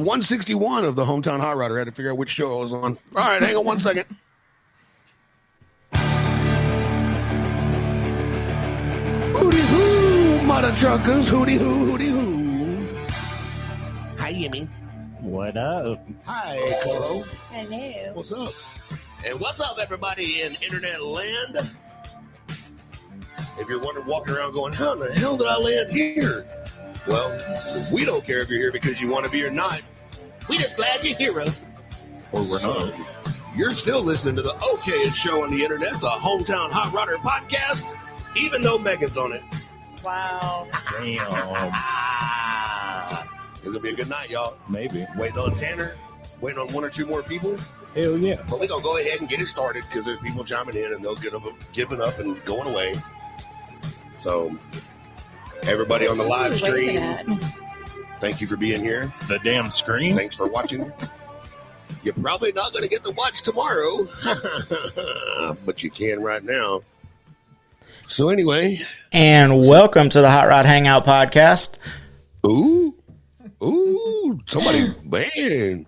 161 of the Hometown Hotrodder. I had to figure out which show I was on. All right, hang on 1 second. Hooty hoo, mother truckers. Hooty hoo, hooty hoo. Hi, Yimmy. What up? Hi, Coro. Hello. What's up? And what's up, everybody in internet land? If you're wondering, walking around going, how in the hell did I land here? Well, we don't care if you're here because you want to be or not. We just glad you're here, us. Or we're not. You're still listening to the okayest show on the internet, the Hometown Hotrodder podcast, even though Megan's on it. Wow. Damn. It's going to be a good night, y'all. Maybe. Waiting on Tanner, waiting on one or two more people. Hell yeah. But we're going to go ahead and get it started because there's people chiming in and they'll get up, giving up and going away. So, everybody on the live stream, thank you for being here. The damn screen? Thanks for watching. You're probably not going to get to watch tomorrow, but you can right now. So anyway. And welcome to the Hot Rod Hangout podcast. Ooh, somebody, man.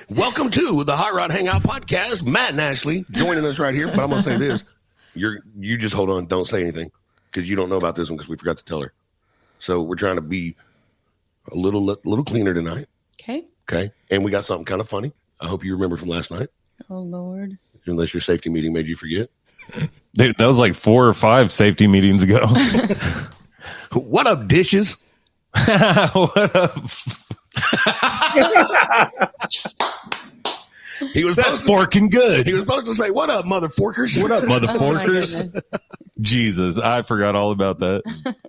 Welcome to the Hot Rod Hangout podcast. Matt and Ashley joining us right here, but I'm going to say this. You just hold on. Don't say anything because you don't know about this one because we forgot to tell her. So we're trying to be a little cleaner tonight. Okay. And we got something kind of funny. I hope you remember from last night. Oh, Lord. Unless your safety meeting made you forget. Dude, that was like 4 or 5 safety meetings ago. What up, dishes? What up? That's forking good. He was supposed to say, what up, mother forkers? What up, mother Oh, forkers? Jesus, I forgot all about that.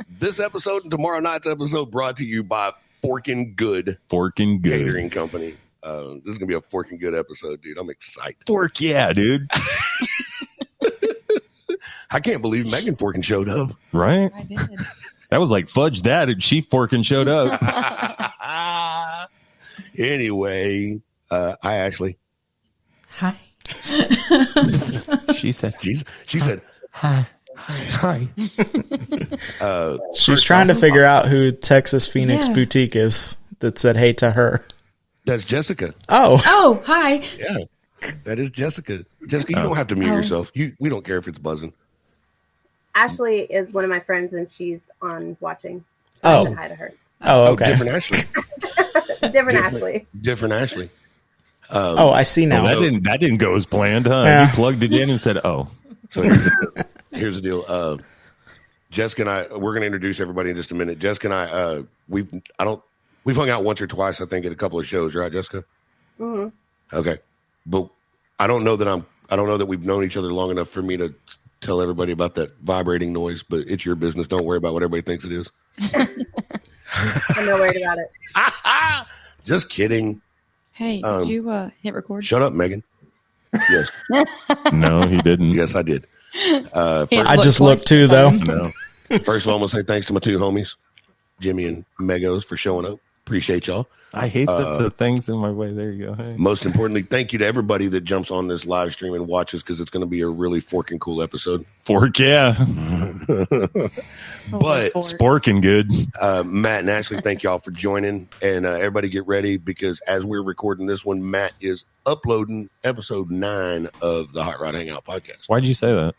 This episode and tomorrow night's episode brought to you by Forkin' Good. Forking good. Catering Company. This is going to be a Forkin' Good episode, dude. I'm excited. Fork, yeah, dude. I can't believe Megan Forkin showed up. Right? I did. That was like fudge that, and she forking showed up. Anyway, hi, Ashley. Hi. She said, She said, hi. She's trying to figure out who Texas Phoenix Boutique is that said hey to her. That's Jessica. Oh, hi. Yeah, that is Jessica. Jessica, you don't have to mute yourself. We don't care if it's buzzing. Ashley is one of my friends, and she's on watching. So I said hi to her. Oh, okay. Different Ashley. Different Ashley. I see now. that didn't go as planned, huh? Yeah. You plugged it in and said, oh. So here's the deal. Jessica and I, we're going to introduce everybody in just a minute. Jessica and I, we've hung out once or twice, I think, at a couple of shows, right, Jessica? Mm-hmm. Okay, but I don't know that we've known each other long enough for me to tell everybody about that vibrating noise. But it's your business. Don't worry about what everybody thinks it is. I'm not worried about it. Just kidding. Hey, did you hit record? Shut up, Megan. Yes. No, he didn't. Yes, I did. I just looked too, though. No. First of all, I'm going to say thanks to my two homies, Jimmy and Megos, for showing up. Appreciate y'all. I hate the things in my way. There you go. Hey. Most importantly, thank you to everybody that jumps on this live stream and watches because it's going to be a really forking cool episode. Fork, yeah. But Sporking good. Matt and Ashley, thank y'all for joining. And everybody get ready because as we're recording this one, Matt is uploading episode 9 of the Hot Rod Hangout podcast. Why'd you say that?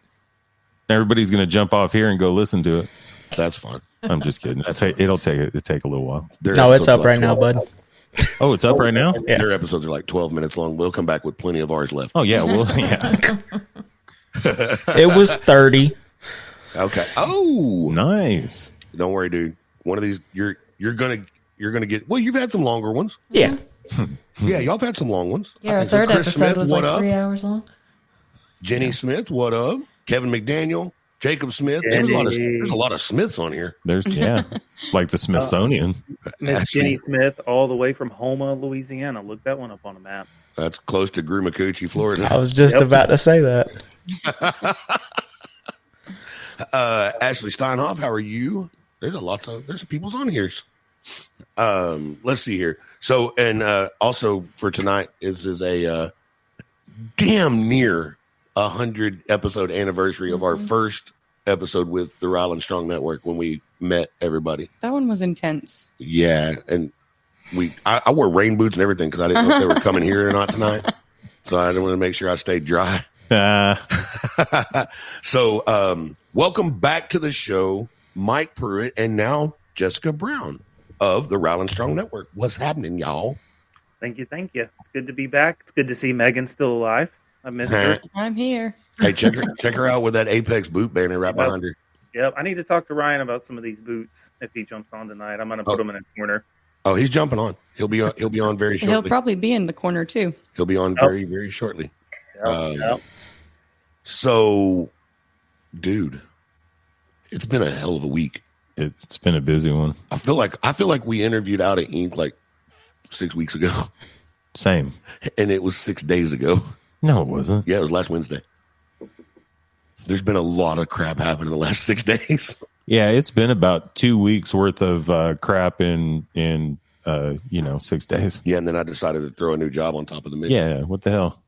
Everybody's going to jump off here and go listen to it. That's fine. I'm just kidding. It'll take a little while. No, it's up right now, bud. Oh, it's up right now? Yeah. Their episodes are like 12 minutes long. We'll come back with plenty of ours left. Oh, yeah. Well, yeah. It was 30. Okay. Oh, Nice. don't worry, dude. One of these, you're gonna get. Well, you've had some longer ones. Yeah. Yeah, y'all have had some long ones. Yeah, our So third Chris episode Smith, was what like up? 3 hours long. Jenny Smith, what up? Kevin McDaniel, Jacob Smith. There's a lot of Smiths on here. There's, yeah. Like the Smithsonian. Miss Jenny Smith, all the way from Houma, Louisiana. Look that one up on a map. That's close to Groomacucci, Florida. I was just about to say that. Ashley Steinhoff, how are you? There's some people's on here. Let's see here. So, and also for tonight is a damn near 100 episode anniversary of our first episode with the Rylan Strong Network when we met everybody. That one was intense. Yeah, and I wore rain boots and everything because I didn't know if they were coming here or not tonight. So I didn't want to make sure I stayed dry. So welcome back to the show, Mike Pruitt, and now Jessica Brown of the Rylan Strong Network. What's happening, y'all? Thank you. It's good to be back. It's good to see Megan still alive. I missed her. I'm here. Hey, check her out with that Apex boot banner right behind her. Yep, I need to talk to Ryan about some of these boots if he jumps on tonight. I'm going to put them in a corner. Oh, he's jumping on. He'll be on very shortly. He'll probably be in the corner too. He'll be on very, very shortly. Yep. So, dude, it's been a hell of a week. It's been a busy one. I feel like we interviewed Out of Ink like 6 weeks ago. Same. And it was 6 days ago. No, it wasn't. Yeah, it was last Wednesday. There's been a lot of crap happen in the last 6 days. Yeah, it's been about 2 weeks worth of crap in 6 days. Yeah, and then I decided to throw a new job on top of the mix. Yeah, what the hell?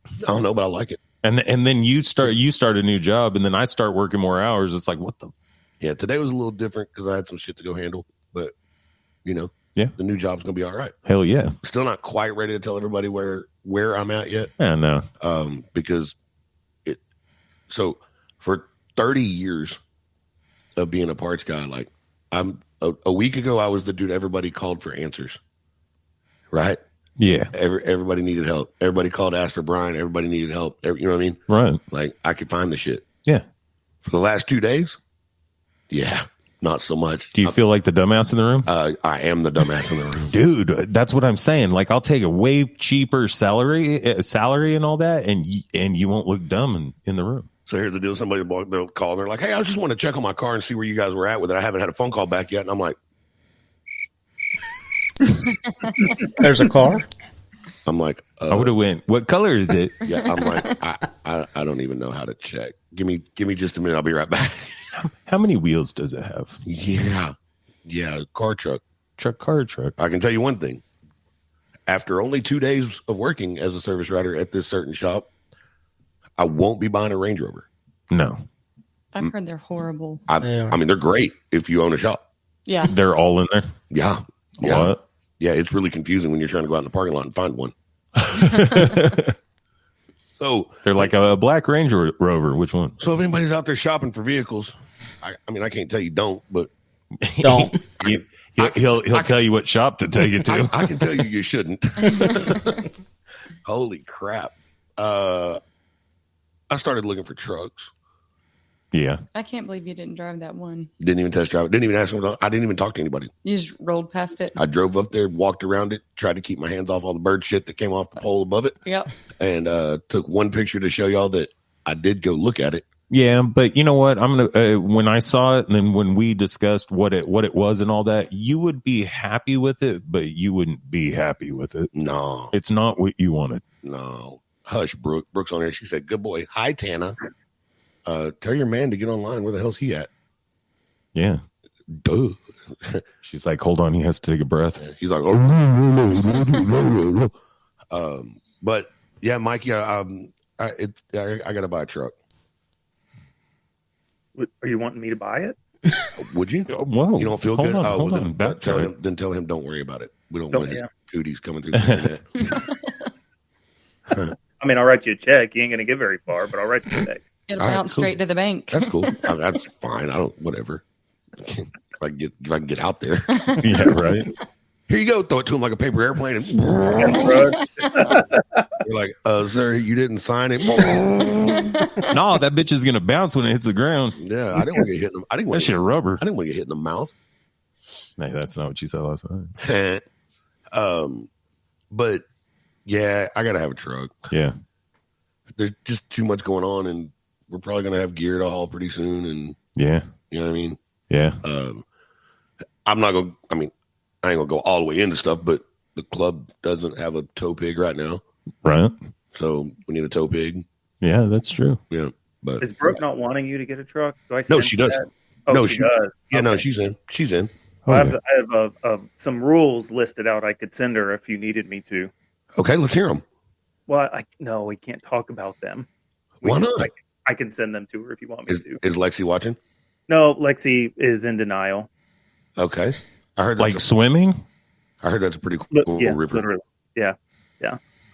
I don't know, but I like it. And then you start a new job, and then I start working more hours. It's like, what the? Yeah, today was a little different because I had some shit to go handle, but yeah, the new job's gonna be all right. Hell yeah! Still not quite ready to tell everybody where I'm at yet. Yeah, no. Because so for 30 years of being a parts guy, like I'm a week ago, I was the dude everybody called for answers, right? Yeah. Everybody needed help. Everybody called, asked for Brian. Everybody needed help. You know what I mean? Right. Like I could find the shit. Yeah. For the last 2 days, yeah, not so much. Do you feel like the dumbass in the room? I am the dumbass in the room, dude. That's what I'm saying. Like I'll take a way cheaper salary and all that, and you won't look dumb in the room. So here's the deal: they'll call and they're like, "Hey, I just want to check on my car and see where you guys were at with it. I haven't had a phone call back yet." And I'm like, There's a car. I'm like, I would have went. What color is it? Yeah, I'm like, I don't even know how to check. Give me just a minute. I'll be right back. How many wheels does it have? Yeah, car truck. Car truck. I can tell you one thing. After only 2 days of working as a service writer at this certain shop, I won't be buying a Range Rover. No, I've heard they're horrible. I mean, they're great if you own a shop. Yeah, they're all in there. Yeah. What? Yeah, it's really confusing when you're trying to go out in the parking lot and find one. So they're like a black Range Rover. Which one? So if anybody's out there shopping for vehicles, I mean, I can't tell you don't, but don't. He'll tell you what shop to take it to. I can tell you shouldn't. Holy crap! I started looking for trucks. Yeah. I can't believe you didn't drive that one. Didn't even test drive it. Didn't even ask them. I didn't even talk to anybody. You just rolled past it. I drove up there, walked around it, tried to keep my hands off all the bird shit that came off the pole above it. Yep. And took one picture to show y'all that I did go look at it. Yeah, but you know what? I'm gonna when I saw it, and then when we discussed what it was and all that, you would be happy with it, but you wouldn't be happy with it. No, it's not what you wanted. No, hush, Brooke. Brooke's on there. She said, "Good boy, hi Tana. Tell your man to get online. Where the hell's he at?" Yeah, duh. She's like, "Hold on, he has to take a breath." He's like, but yeah, Mike. Yeah, I gotta buy a truck. Are you wanting me to buy it? Would you? Whoa, you don't feel hold good? On, oh, hold well, on. Then tell him, don't worry about it. We don't want his cooties coming through the internet. I mean, I'll write you a check. You ain't gonna get very far, but I'll write you a check. It'll bounce straight to the bank. That's cool. That's fine. I don't. Whatever. If I can get out there. Yeah. Right. Here you go. Throw it to him like a paper airplane. And you're like, sir, you didn't sign it. No, that bitch is gonna bounce when it hits the ground. Yeah, I didn't want to get hit in the. I didn't want that shit rubber. I didn't want to get hit in the mouth. Hey, that's not what you said last night. But yeah, I gotta have a truck. Yeah, there's just too much going on, and we're probably gonna have gear to haul pretty soon. And yeah, you know what I mean. Yeah. I'm not gonna. I mean, I ain't gonna go all the way into stuff, but the club doesn't have a tow pig right now. Right. So we need a tow pig. Yeah, that's true. Yeah. But is Brooke not wanting you to get a truck? Do I no, she does. Oh, no, she does. Yeah, okay. no, she's in. She's in. Well, I have some rules listed out I could send her if you needed me to. Okay, let's hear them. Well, no, we can't talk about them. Why not? I can send them to her if you want me to. Is Lexi watching? No, Lexi is in denial. Okay. I heard Like swimming? I heard that's a pretty Look, cool yeah, river. literally. Yeah.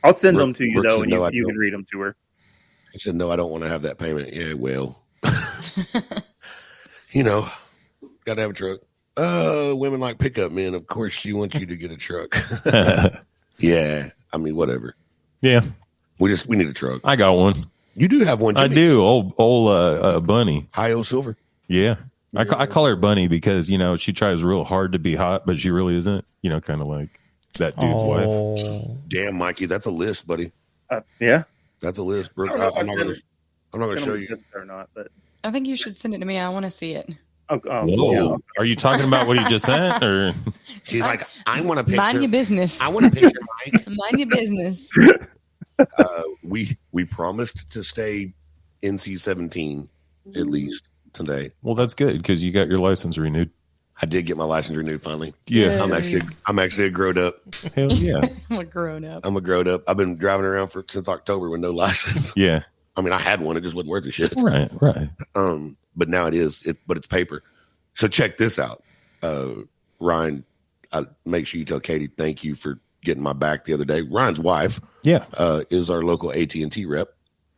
I'll send Brooke- them to you Brooke though, said, and "No, I you don't." can read them to her. He said, "No, I don't want to have that payment." Yeah, well, you know, got to have a truck. Women like pickup men. Of course, she wants you to get a truck. Yeah, I mean, whatever. Yeah, We need a truck. I got one. You do have one. I Jimmy. do. Old Bunny. Hi-O Silver. Yeah. I call her Bunny because, she tries real hard to be hot, but she really isn't, kind of like that dude's wife. Oh, Damn, Mikey, that's a list, buddy. Yeah. That's a list, I Brooke. don't know if I'm not I going sent to show you. or not, but I think you should send it to me. I want to see it. Whoa. yeah. Are you talking about what he just sent? Or She's like, I want a picture. Mind your business. I want a picture, Mike. Mind your business. We promised to stay NC-17 at least today. well, that's good because you got your license renewed. I did get my license renewed finally. Yeah. I'm actually a grown up. Hell yeah. I'm a grown up. I'm a grown up. I've been driving around since October with no license. Yeah. I mean, I had one. It just wasn't worth the shit. Right. But now it is. But it's paper. So check this out, Ryan. Make sure you tell Katie thank you for getting my back the other day. Ryan's wife, Yeah. is our local AT&T rep,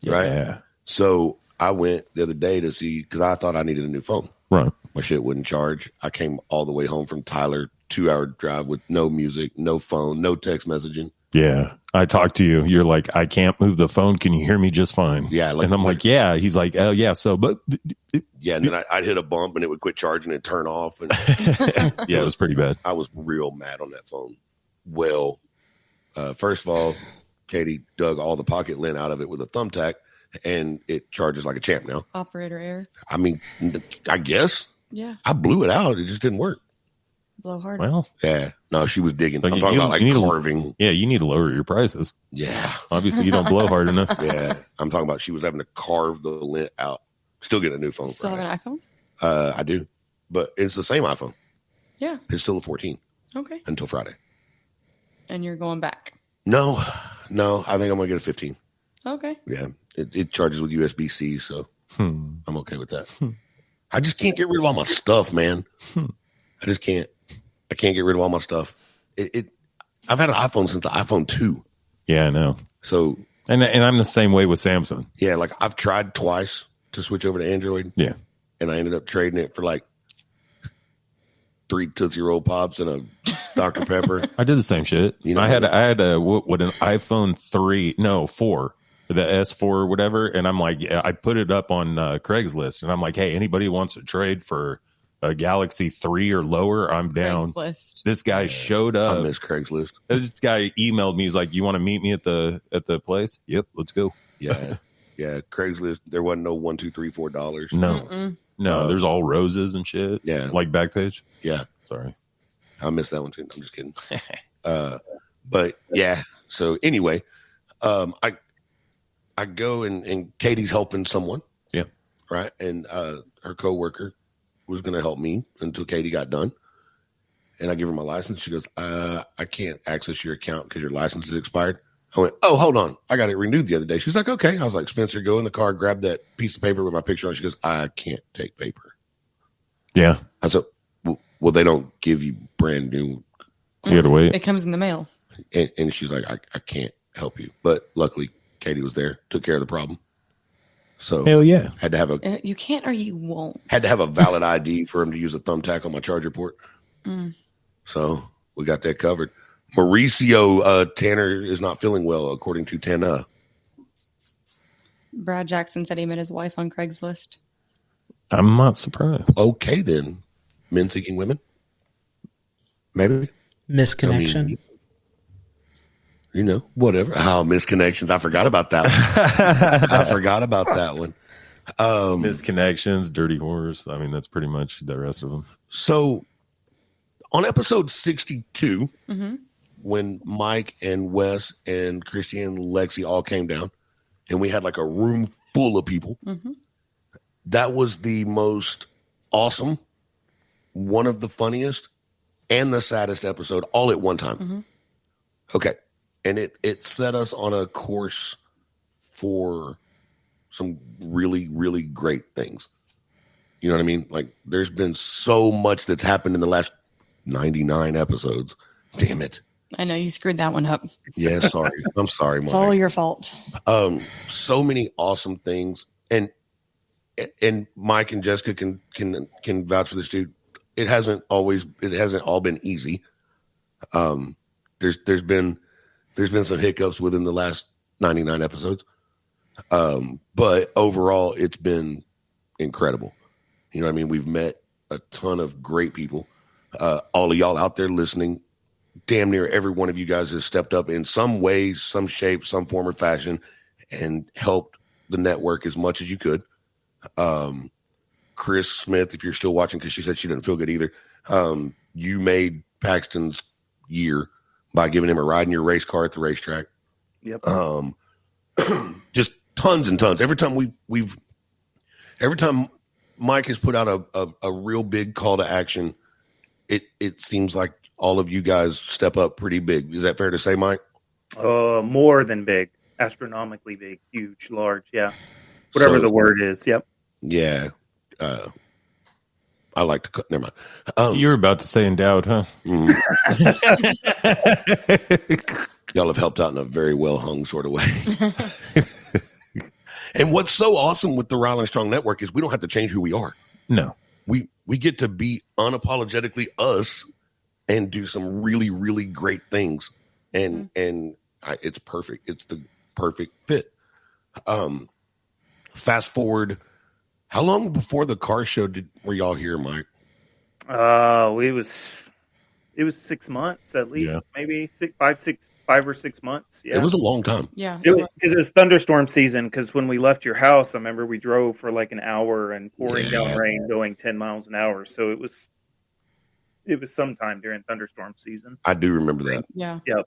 right? Yeah. So I went the other day to see because I thought I needed a new phone. Right. My shit wouldn't charge. I came all the way home from Tyler, 2-hour drive with no music, no phone, no text messaging. Yeah. I talked to you. You're like, I can't move the phone. Can you hear me just fine? Yeah, and I'm like, yeah. He's like, oh, yeah. So, but Yeah, and then I'd hit a bump and it would quit charging and turn off. And yeah, it was pretty bad. I was real mad on that phone. Well, first of all, Katie dug all the pocket lint out of it with a thumbtack, and it charges like a champ now. Operator error. I mean, I guess Yeah. I blew it out. It just didn't work. Blow hard. Well, Yeah, no, she was digging. Like, I'm talking you- about like you need to- carving. yeah, you need to lower your prices. Yeah, Obviously, you don't blow hard enough. yeah. I'm talking about she was having to carve the lint out. Still getting a new phone. Still have Friday. an iPhone? I do, but it's the same iPhone. Yeah. It's still a 14 Okay. until Friday. And you're going back. No, I think I'm gonna get a 15. Okay. Yeah, it charges with USB-C, so Hmm. I'm okay with that. I just can't get rid of all my stuff, man. I just can't. I can't get rid of all my stuff. I've had an iPhone since the iPhone 2. Yeah, I know. So And I'm the same way with Samsung. yeah, like I've tried twice to switch over to Android. Yeah. And I ended up trading it for like 3 Tootsie Roll Pops and a Dr. Pepper. I did the same shit. You know, I had a what an iPhone 4, the S4 or whatever, and I'm like, yeah, I put it up on Craigslist, and I'm like, hey, anybody wants to trade for a Galaxy 3 or lower? I'm down. Craigslist. This guy showed I up. miss Craigslist. This guy emailed me. He's like, "You want to meet me at the place?" Yep, let's go. Yeah. Yeah. Craigslist. There wasn't no $1, $2, $3, $4. No, Mm-mm. no, there's all roses and shit. Yeah. like Backpage. Yeah. Sorry. I missed that one too. I'm just kidding. But yeah. So anyway, I go and Katie's helping someone. Yeah. Right. And her coworker was going to help me until Katie got done. And I give her my license. She goes, I can't access your account because your license is expired. I went, oh, hold on. I got it renewed the other day. She's like, okay. I was like, Spencer, go in the car, grab that piece of paper with my picture on it. She goes, I can't take paper. Yeah, I said, well, they don't give you brand new. you had to wait. It comes in the mail. And she's like, I can't help you. But luckily, Katie was there, took care of the problem. So Hell yeah. had to have You can't or you won't. a valid ID for him to use a thumbtack on my charger port. So we got that covered. Mauricio Tanner is not feeling well, according to Tana. Brad Jackson said he met his wife on Craigslist. I'm not surprised. Okay, then. Men seeking women? Maybe. Misconnection. You know, whatever. Oh, misconnections. I forgot about that one. I forgot about that one. Misconnections, dirty whores. I mean, that's pretty much the rest of them. So on episode 62, Mm-hmm. when Mike and Wes and Christian and Lexi all came down and we had like a room full of people, Mm-hmm. that was the most awesome, one of the funniest, and the saddest episode all at one time. Mm-hmm. Okay. And it set us on a course for some really, really great things. You know what I mean? Like, there's been so much that's happened in the last 99 episodes. Damn it. I know you screwed that one up. Yeah, sorry. I'm sorry, Mike. It's all your fault. So many awesome things, and Mike and Jessica can vouch for this, dude. It hasn't all been easy. There's been some hiccups within the last 99 episodes, but overall, it's been incredible. You know what I mean? We've met a ton of great people. All of y'all out there listening, damn near every one of you guys has stepped up in some way, some shape, some form or fashion, and helped the network as much as you could. Chris Smith, if you're still watching, because she said she didn't feel good either, you made Paxton's year by giving him a ride in your race car at the racetrack. Yep. Just tons and tons. Every time every time Mike has put out a real big call to action, it seems like all of you guys step up pretty big. Is that fair to say, Mike? More than big, astronomically big, huge, large. Yeah, whatever the word is. Yep. Yeah. I like to. Never mind. You were about to say endowed, huh? Y'all have helped out in a very well hung sort of way. And what's so awesome with the Rylan Strong Network is we don't have to change who we are. No. We get to be unapologetically us and do some really, really great things. And it's perfect. It's the perfect fit. Fast forward, how long before the car show were y'all here, Mike? It was 6 months at least, maybe 5 or 6 months. Yeah, it was a long time. Yeah. Because it was thunderstorm season. Because when we left your house, I remember we drove for like an hour and pouring down rain, going 10 miles an hour. So it was sometime during thunderstorm season. I do remember that. Yeah. Yep.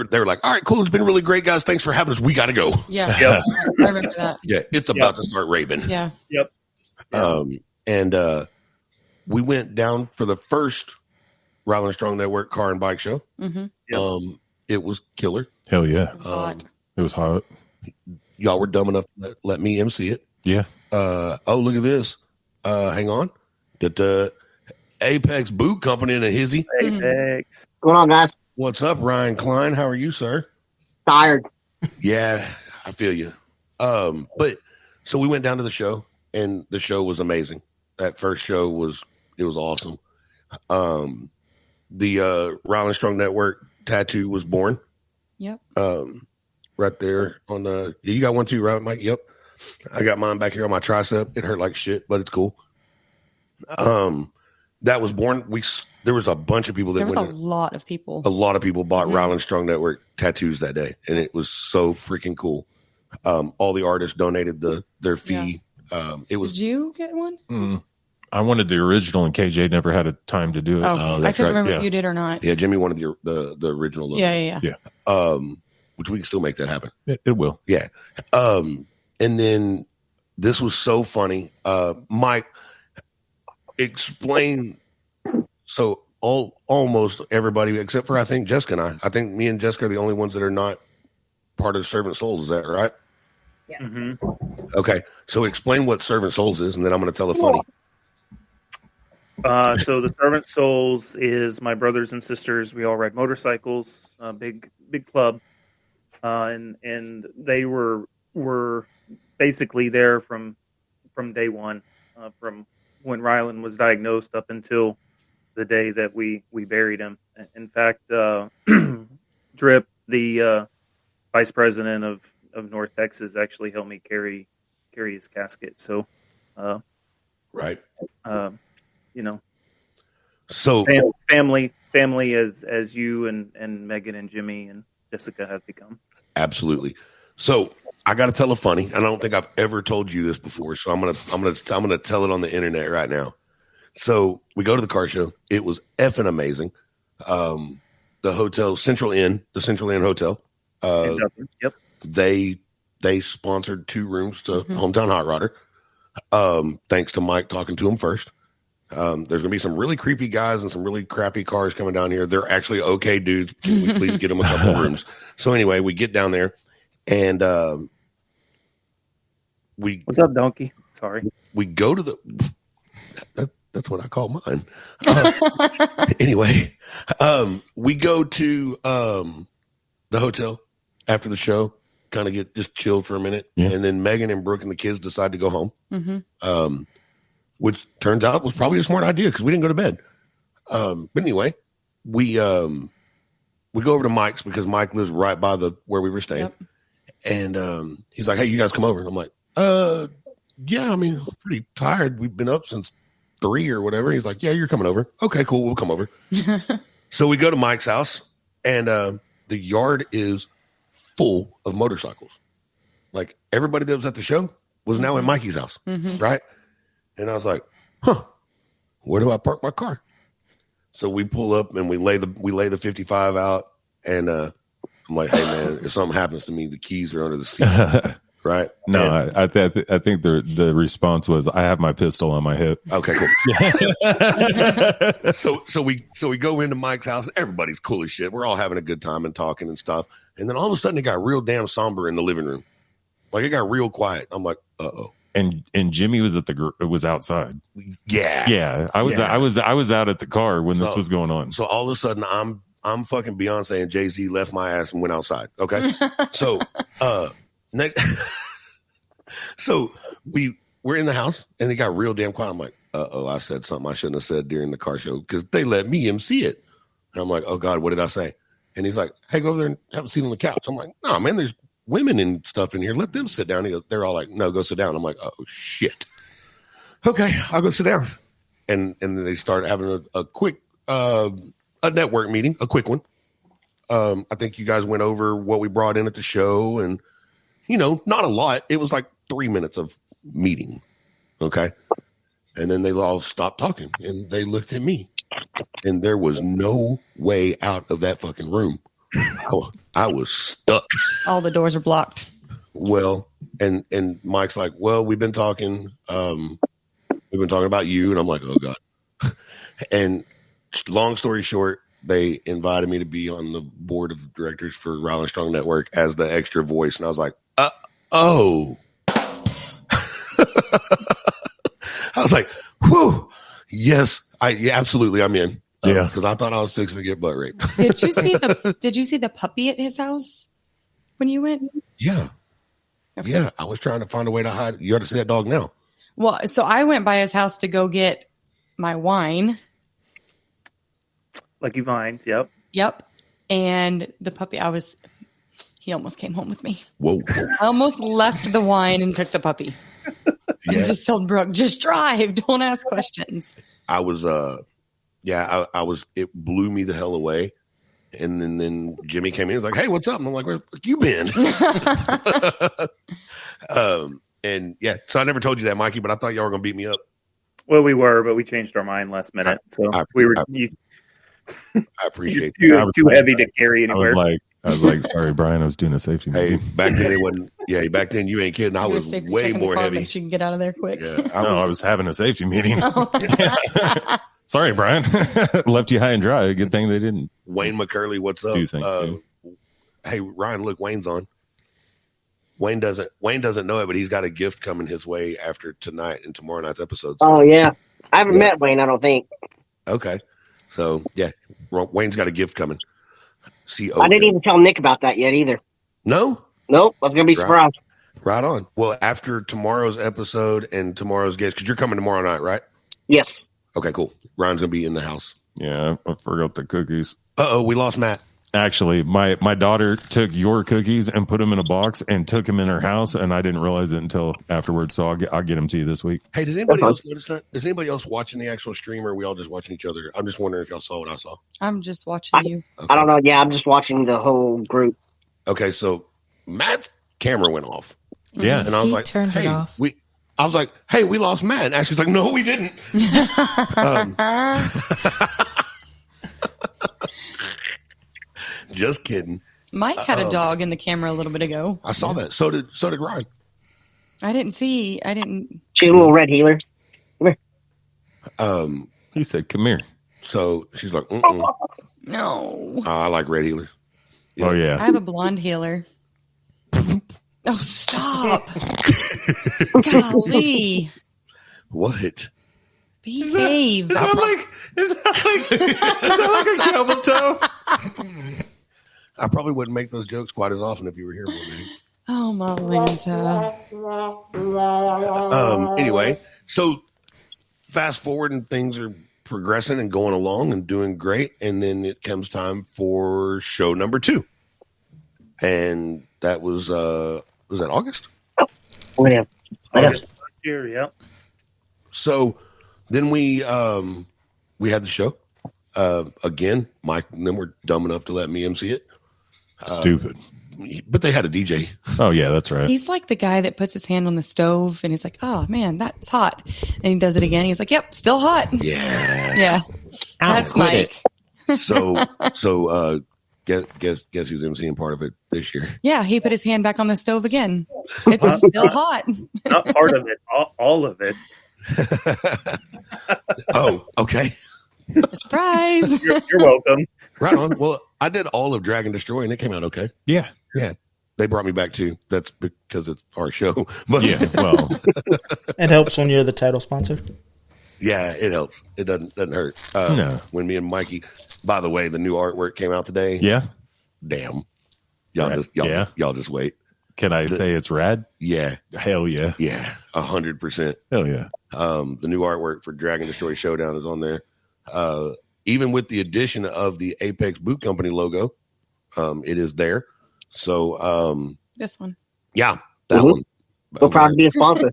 They were like, all right, cool. It's been really great, guys. Thanks for having us. We got to go. Yeah. Yep. I remember that. Yeah, it's about to start raving. Yeah. Yep. And we went down for the first Rylan Strong Network car and bike show. Mm-hmm. Yep. It was killer. Hell yeah. It was hot. It was hot. Y'all were dumb enough to let me MC it. Yeah. Oh, look at this. Hang on. The Apex Boot Company in a hizzy. Apex. What's going on, guys? What's up, Ryan Klein? How are you, sir? Tired. Yeah, I feel you. But so we went down to the show, and the show was amazing. That first show was awesome. The Rylan Strong Network tattoo was born. Yep. Right there on the. You got one too, right, Mike? Yep. I got mine back here on my tricep. It hurt like shit, but it's cool. That was born. There was a bunch of people that There was went. a lot of people. A lot of people bought Mhm. Rylan Strong Network tattoos that day, and it was so freaking cool. All the artists donated their fee. It was. Did you get one? I wanted the original, and KJ never had a time to do it. Oh, I that's couldn't right. remember Yeah. if you did or not. Yeah, Jimmy wanted the original look. Yeah. Which we can still make that happen. It will. Yeah. And then this was so funny. Mike, explain. So almost everybody, except for I think Jessica and I think me and Jessica are the only ones that are not part of Servant Souls. Is that right? Mm-hmm. Okay. So explain what Servant Souls is, and then I'm going to tell a funny. So the Servant Souls is my brothers and sisters. We all ride motorcycles, big club, and they were basically there from day one, from when Rylan was diagnosed up until the day that we buried him. In fact, Drip, the vice president of North Texas, actually helped me carry his casket. So, Right. So So family as you and Megan and Jimmy and Jessica have become. absolutely. So I got to tell a funny. And I don't think I've ever told you this before. So I'm gonna tell it on the internet right now. So we go to the car show. It was effing amazing. The hotel, the Central Inn Hotel. Yep. They sponsored 2 rooms to Hometown Hotrodder. Thanks to Mike talking to him first. There's going to be some really creepy guys and some really crappy cars coming down here. They're actually okay dudes. Can we please get them a couple rooms? So anyway, we get down there and What's up, Donkey? Sorry. We go to the. That's what I call mine. Anyway, we go to the hotel after the show, kind of get just chilled for a minute, and then Megan and Brooke and the kids decide to go home, which turns out was probably a smart idea because we didn't go to bed. But anyway, we go over to Mike's because Mike lives right by where we were staying, and he's like, "Hey, you guys come over." I'm like, "Yeah, I mean, I'm pretty tired. We've been up since 3 or whatever." He's like, "Yeah, you're coming over." Okay, cool. We'll come over. So we go to Mike's house, and the yard is full of motorcycles. Like everybody that was at the show was now in Mikey's house, right? And I was like, where do I park my car? So we pull up and we lay the 55 out, and I'm like, "Hey man, if something happens to me, the keys are under the seat." Right? No, I think the response was, "I have my pistol on my hip." Okay, cool. So we go into Mike's house. Everybody's cool as shit. We're all having a good time and talking and stuff. And then all of a sudden, it got real damn somber in the living room. Like it got real quiet. I'm like, "Uh-oh." And Jimmy was was outside. Yeah. I was out at the car when this was going on. So all of a sudden, I'm fucking Beyonce, and Jay-Z left my ass and went outside. Okay, so so we're in the house, and it got real damn quiet. I'm like, "Uh-oh, I said something I shouldn't have said during the car show because they let me MC it." And I'm like, "Oh God, what did I say?" And he's like, "Hey, go over there and have a seat on the couch." I'm like, "No, man, there's women and stuff in here. Let them sit down." They're all like, "No, go sit down." I'm like, "Oh shit. Okay, I'll go sit down." And then they start having a quick a network meeting, a quick one. I think you guys went over what we brought in at the show, and not a lot. It was like 3 minutes of meeting. Okay. And then they all stopped talking and they looked at me, and there was no way out of that fucking room. I was stuck. All the doors are blocked. Well, and Mike's like, "Well, we've been talking about you." And I'm like, "Oh God." And long story short, they invited me to be on the board of directors for Rylan Strong Network as the extra voice. And I was like, oh. I was like, whew, yes, absolutely, I'm in. Yeah, because I thought I was fixing to get butt raped. Did you see the puppy at his house when you went? Yeah. Okay. Yeah, I was trying to find a way to hide. You ought to see that dog now. Well, so I went by his house to go get my wine. Lucky Vines, yep. Yep. And the puppy, he almost came home with me. Whoa. I almost left the wine and took the puppy. And just told Brooke, just drive. Don't ask questions. I was, it blew me the hell away. And then Jimmy came in. He's like, "Hey, what's up?" And I'm like, "Where you been?" And yeah, so I never told you that, Mikey, but I thought y'all were going to beat me up. Well, we were, but we changed our mind last minute. I appreciate that. Too heavy to carry anywhere. I was like, "Sorry, Brian, I was doing a safety meeting." Hey, back then it wasn't. Yeah, back then you ain't kidding. I was way more heavy. Make sure you can get out of there quick. Yeah, I was having a safety meeting. Sorry, Brian. Left you high and dry. Good thing they didn't. Wayne McCurley, what's up? Hey, Ryan, look, Wayne's on. Wayne doesn't know it, but he's got a gift coming his way after tonight and tomorrow night's episodes. Oh yeah, I haven't met Wayne. I don't think. Okay, so yeah, Wayne's got a gift coming. I didn't even tell Nick about that yet either. No? Nope. I was going to be surprised. Right on. Well, after tomorrow's episode and tomorrow's guest, because you're coming tomorrow night, right? Yes. Okay, cool. Ryan's going to be in the house. Yeah, I forgot the cookies. Uh-oh, we lost Matt. Actually, my daughter took your cookies and put them in a box and took them in her house, and I didn't realize it until afterwards. So I'll get them to you this week. Hey, did anybody else notice that? Is anybody else watching the actual stream, or are we all just watching each other? I'm just wondering if y'all saw what I saw. I'm just watching you. Okay. I don't know. Yeah, I'm just watching the whole group. Okay, so Matt's camera went off. Yeah, and I was like, turned it off. I was like, "Hey, we lost Matt." And Ashley's like, "No, we didn't." Just kidding. Mike had a dog in the camera a little bit ago. I saw that. So did Ryan. I didn't. She's a little red healer. Come here. He said, "Come here." So she's like, No. I like red healers. Yeah. Oh yeah. I have a blonde healer. Oh, stop. Golly. What? Behave. Is that like a camel toe? I probably wouldn't make those jokes quite as often if you were here more, maybe. Oh, Melinda. Anyway, so fast forward and things are progressing and going along and doing great. And then it comes time for show number 2. And that was that August? Yeah. August last year, yep. So then we had the show. Again, Mike and them were dumb enough to let me MC it. Stupid. But they had a DJ. Oh, yeah, that's right. He's like the guy that puts his hand on the stove and he's like, oh, man, that's hot. And he does it again. He's like, yep, still hot. Yeah. Yeah. That's Mike. So guess who's MCing part of it this year? Yeah, he put his hand back on the stove again. It's still hot. Not part of it, all of it. Oh, okay. Surprise. You're welcome. Right on. Well, I did all of Drag and Destroy, and it came out okay. Yeah. Yeah. They brought me back too. That's because it's our show. But Yeah, well, It helps when you're the title sponsor. yeah, it helps. It doesn't hurt. No. When me and Mikey, by the way, the new artwork came out today. yeah. Damn. Y'all Right. just Yeah. y'all just wait. Can I say it's rad? Yeah. Hell yeah. Yeah. 100%. Hell yeah. The new artwork for Dragon Destroy Showdown is on there. Even with the addition of the Apex Boot Company logo, it is there. So, This one. yeah, that Mhm. one. We'll probably be a sponsor.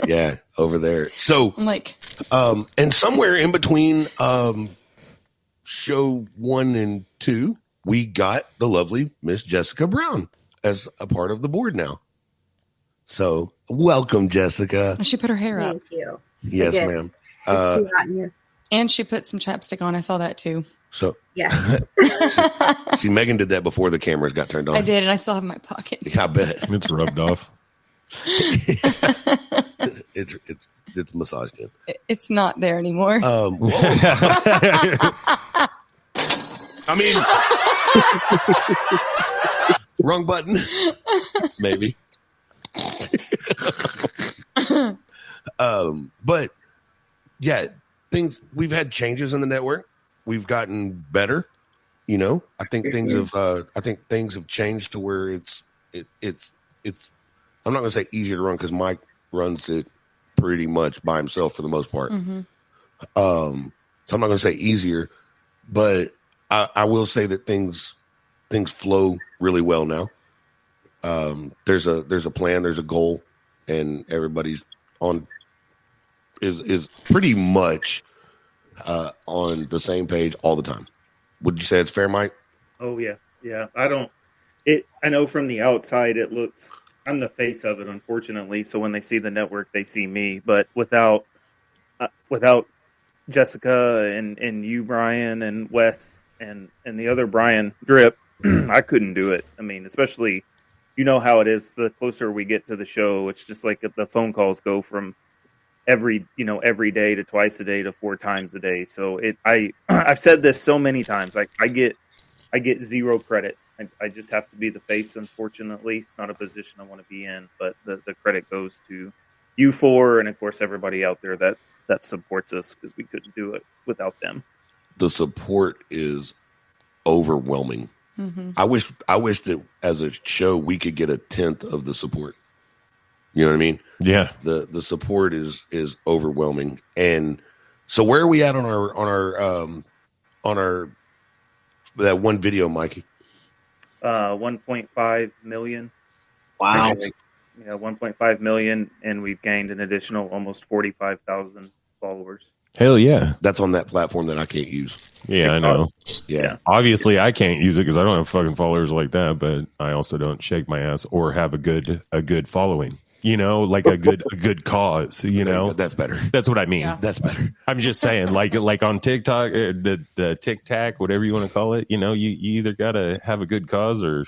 Yeah, over there. So, I'm like, and somewhere in between show 1 and 2, we got the lovely Miss Jessica Brown as a part of the board now. So, welcome, Jessica. she put her hair up. Thank you. Yes, Again. ma'am. It's too hot in here. And she put some chapstick on. I saw that too. So, Yeah. see, Megan did that before the cameras got turned on. I did, and I still have it in my pocket. Yeah, I bet. It's rubbed off. It's massaged in. It's not there anymore. Whoa. I mean, wrong button. Maybe. But yeah, we've had changes in the network. We've gotten better. You know, I think things have changed to where it's I'm not going to say easier to run because Mike runs it pretty much by himself for the most part. Mm-hmm. So I'm not going to say easier, but I will say that things flow really well now. There's a plan, there's a goal, and everybody's is pretty much on the same page all the time. Would you say it's fair, Mike? Oh yeah. I know from the outside it looks, I'm the face of it, unfortunately. So when they see the network, they see me. But without Jessica and you, Brian, and Wes, and the other Brian Drip, I couldn't do it. I mean, especially, you know how it is. The closer we get to the show, it's just like if the phone calls go from every day to twice a day to 4 times a day. So I've said this so many times. Like I get zero credit. I just have to be the face. Unfortunately, it's not a position I want to be in, but the credit goes to you 4, and of course everybody out there that supports us, because we couldn't do it without them. The support is overwhelming. Mm-hmm. I wish that as a show we could get 1/10 of the support. You know what I mean? Yeah. The support is overwhelming. And so where are we at on our that one video, Mikey? 1.5 million. Wow. Yeah, 1.5 million, and we've gained an additional almost 45,000 followers. Hell yeah. That's on that platform that I can't use. Yeah, I know. Yeah. Obviously, I can't use it because I don't have fucking followers like that, but I also don't shake my ass or have a good following. You know, like a good cause. You know, That's better. that's what I mean. Yeah. That's better. I'm just saying, like on TikTok, the Tic Tac, whatever you want to call it. You know, you either gotta have a good cause or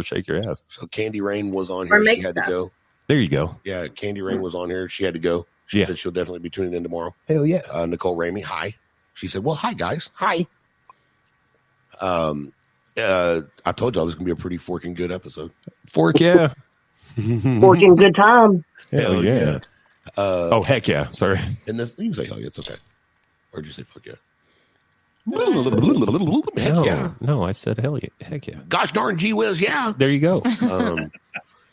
shake your ass. So Candy Rain was on Or here. make She had stuff. to go. There you go. Yeah, Candy Rain was on here. She had to go. She Yeah. said she'll definitely be tuning in tomorrow. Hell yeah. Nicole Ramey, hi. She said, well, hi, guys. Hi. I told y'all this is going to be a pretty forking good episode. Fork, yeah. Working good time. Hell yeah. Oh, heck yeah. Sorry. And this, you can say hell yeah, it's okay. Or did you say fuck yeah? Heck No, yeah. no, I said hell yeah. Heck yeah. Gosh darn gee whiz, yeah. There you go.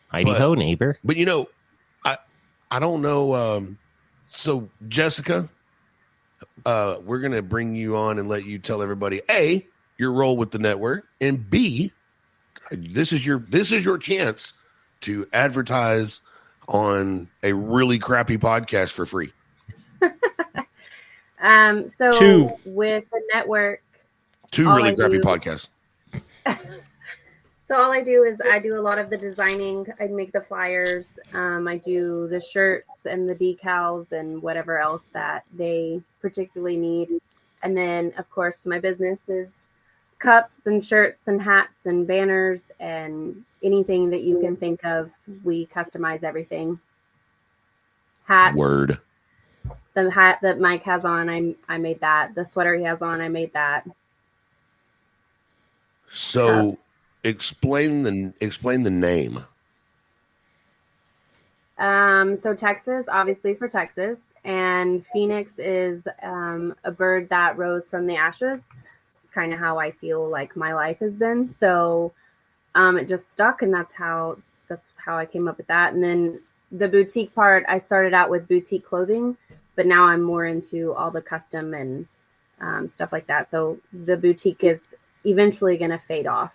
Heidi but- ho, neighbor. But I don't know. So Jessica, we're gonna bring you on and let you tell everybody A, your role with the network, and B, this is your chance to advertise on a really crappy podcast for free. So Two. with the network, Two all really I crappy do- podcasts. So all I do is I do a lot of the designing. I make the flyers. I do the shirts and the decals and whatever else that they particularly need. And then, of course, my business is cups and shirts and hats and banners and anything that you can think of. We customize everything. Hats. Word. The hat that Mike has on, I made that. The sweater he has on, I made that. So explain the name. So Texas, obviously for Texas, and Phoenix is a bird that rose from the ashes. It's kind of how I feel like my life has been. So it just stuck, and that's how I came up with that. And then the boutique part, I started out with boutique clothing, but now I'm more into all the custom and stuff like that. So the boutique is eventually going to fade off.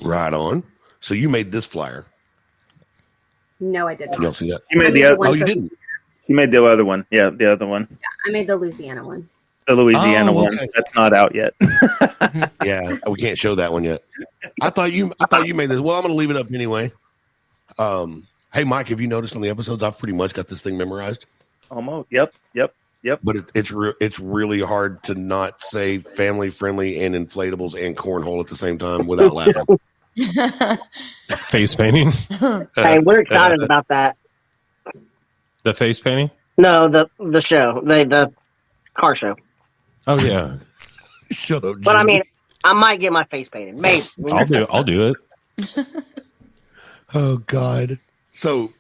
Right on. So you made this flyer. No, I didn't. Can y'all see that? You made I made the the other. one Oh, you for- didn't? You made the other one. Yeah, the other one. I made the Louisiana one. The Louisiana Oh, one. okay. That's not out yet. Yeah, we can't show that one yet. I thought you made this. Well, I'm going to leave it up anyway. Hey, Mike, have you noticed on the episodes I've pretty much got this thing memorized? Almost. Yep. But it's really hard to not say family friendly and inflatables and cornhole at the same time without laughing. Face painting. Hey, we're excited about that. The face painting. No, the show, the car show. Oh yeah. Shut up, But I Jimmy. mean, I might get my face painted. Maybe. I'll do it. Oh God. So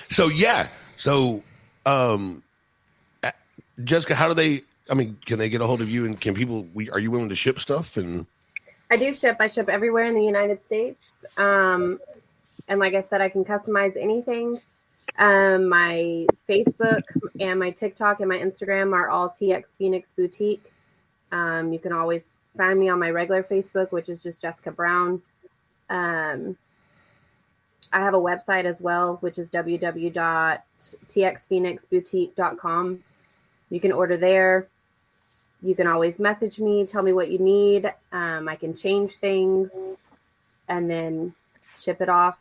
so yeah. So Jessica, how do they can they get a hold of you, and can people are you willing to ship stuff? And I do ship. I ship everywhere in the United States. And like I said, I can customize anything. My Facebook and my TikTok and my Instagram are all TX Phoenix Boutique. You can always find me on my regular Facebook, which is just Jessica Brown. I have a website as well, which is www.txphoenixboutique.com. You can order there. You can always message me, tell me what you need. I can change things and then ship it off.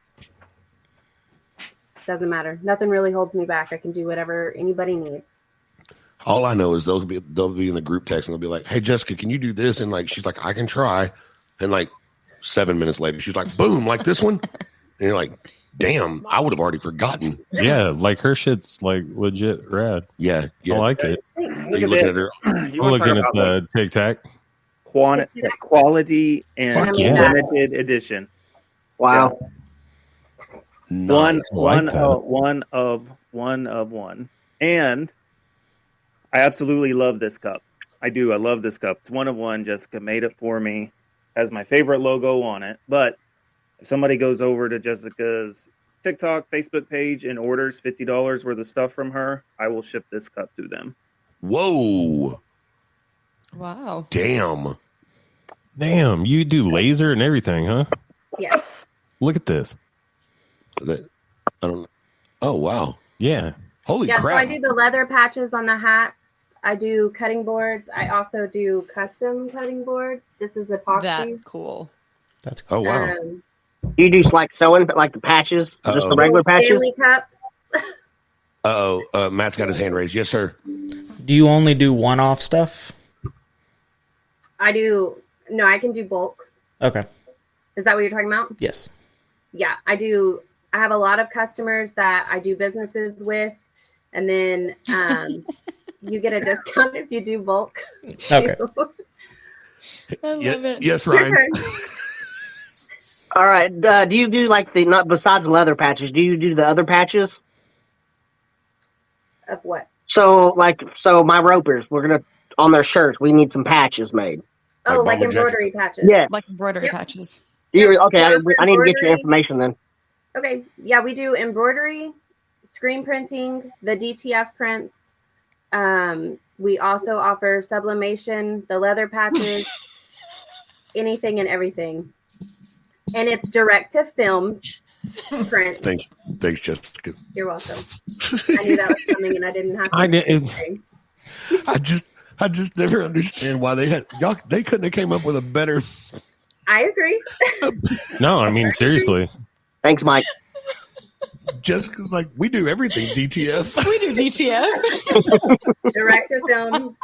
Doesn't matter. Nothing really holds me back. I can do whatever anybody needs. all I know is they'll be in the group text and they'll be like, "Hey Jessica, can you do this?" And like she's like, "I can try." And like 7 minutes later, she's like, "Boom, like this one." And you're like, "Damn, I would have already forgotten." Yeah, like her shit's like legit rad. Yeah. I like it. Are you looking at her? You I'm want to looking talk at about the Tic Tac. quality and Fuck yeah. limited edition. Wow. Nice. One like of one. And I absolutely love this cup. I do. I love this cup. It's one of one. Jessica made it for me. Has my favorite logo on it. But if somebody goes over to Jessica's TikTok, Facebook page and orders $50 worth of stuff from her, I will ship this cup to them. Whoa. Wow. Damn. Damn, you do laser and everything, huh? Yes. Look at this. I don't know. Oh, wow. Yeah. Holy Yeah, so crap. I do the leather patches on the hats. I do cutting boards. I also do custom cutting boards. This is epoxy. That's cool. That's cool. Oh, wow. You do like sewing, but like the patches, just Uh-oh. the regular patches. Stanley cups. Uh-oh. Matt's got his hand raised. Yes, sir. Do you only do one-off stuff? I do. No, I can do bulk. Okay. Is that what you're talking about? Yes. Yeah, I do. I have a lot of customers that I do businesses with, and then you get a discount if you do bulk. Okay. I love it. Yes, Your Ryan. turn. All right. Do you do like the not besides leather patches? Do you do the other patches? Of what? So my ropers, we're gonna on their shirts. We need some patches made. Oh, like bomber embroidery patches. Yeah. Like embroidery Yep. patches. Okay. Yeah, I need to get your embroidery. information then. Okay. Yeah, we do embroidery, screen printing, the DTF prints. We also offer sublimation, the leather patches, anything and everything. And it's direct to film print. Thanks, Jessica. You're welcome. I knew that was coming, and I didn't have to. I didn't. I just never understand why they couldn't have came up with a better. I agree. No, I mean seriously. Thanks, Mike. Jessica's like, we do everything DTF. We do DTF. Direct to film.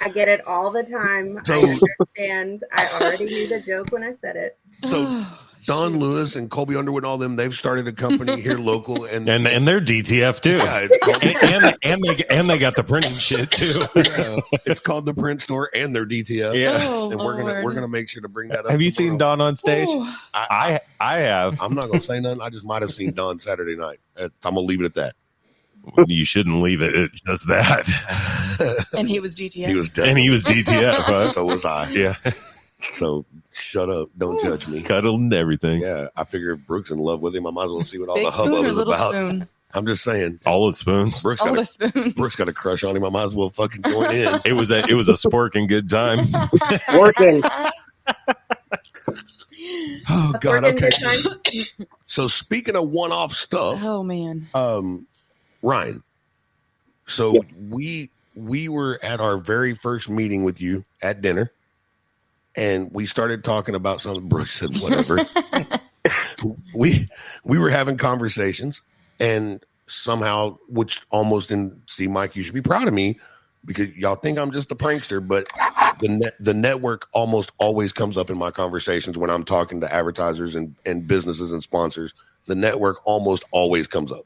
I get it all the time. So- I understand. I already knew the joke when I said it. So Don Lewis and Colby Underwood and all them, they've started a company here local, and And they're DTF too. yeah, it's called, and they got the printing shit too. it's called the Print Store, and they're DTF. Yeah. Oh, And we're Lord. gonna make sure to bring that up. Have you seen tomorrow. Don on stage? Ooh. I have. I'm not gonna say nothing. I just might have seen Don Saturday night. I'm gonna leave it at that. You shouldn't leave it at just that. And he was DTF. He was dead. And he was DTF. Huh? So was I. Yeah, So shut up. Don't judge me. cuddled and everything. Yeah, I figure if Brooks in love with him, I might as well see what all Big the spoon hubbub or is little about. spoon? I'm just saying. All the spoons. Brooks All got the a spoons. Brooks got a crush on him. I might as well fucking join in. It was a sporking good time. Working. Oh God. Working Okay. good time. So speaking of one-off stuff, Oh man. Ryan. So we were at our very first meeting with you at dinner, and we started talking about something. Brooks said, "Whatever." we were having conversations, and somehow, which almost didn't see Mike. You should be proud of me because y'all think I'm just a prankster, but the network almost always comes up in my conversations when I'm talking to advertisers and businesses and sponsors. The network almost always comes up.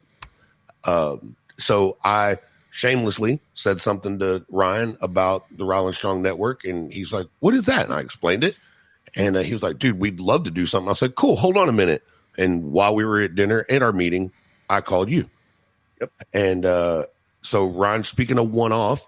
So I shamelessly said something to Ryan about the Rylan Strong Network, and he's like, "What is that?" And I explained it, and he was like, "Dude, we'd love to do something." I said, "Cool, hold on a minute." And while we were at dinner at our meeting, I called you. Yep. And so Ryan, speaking of one-off,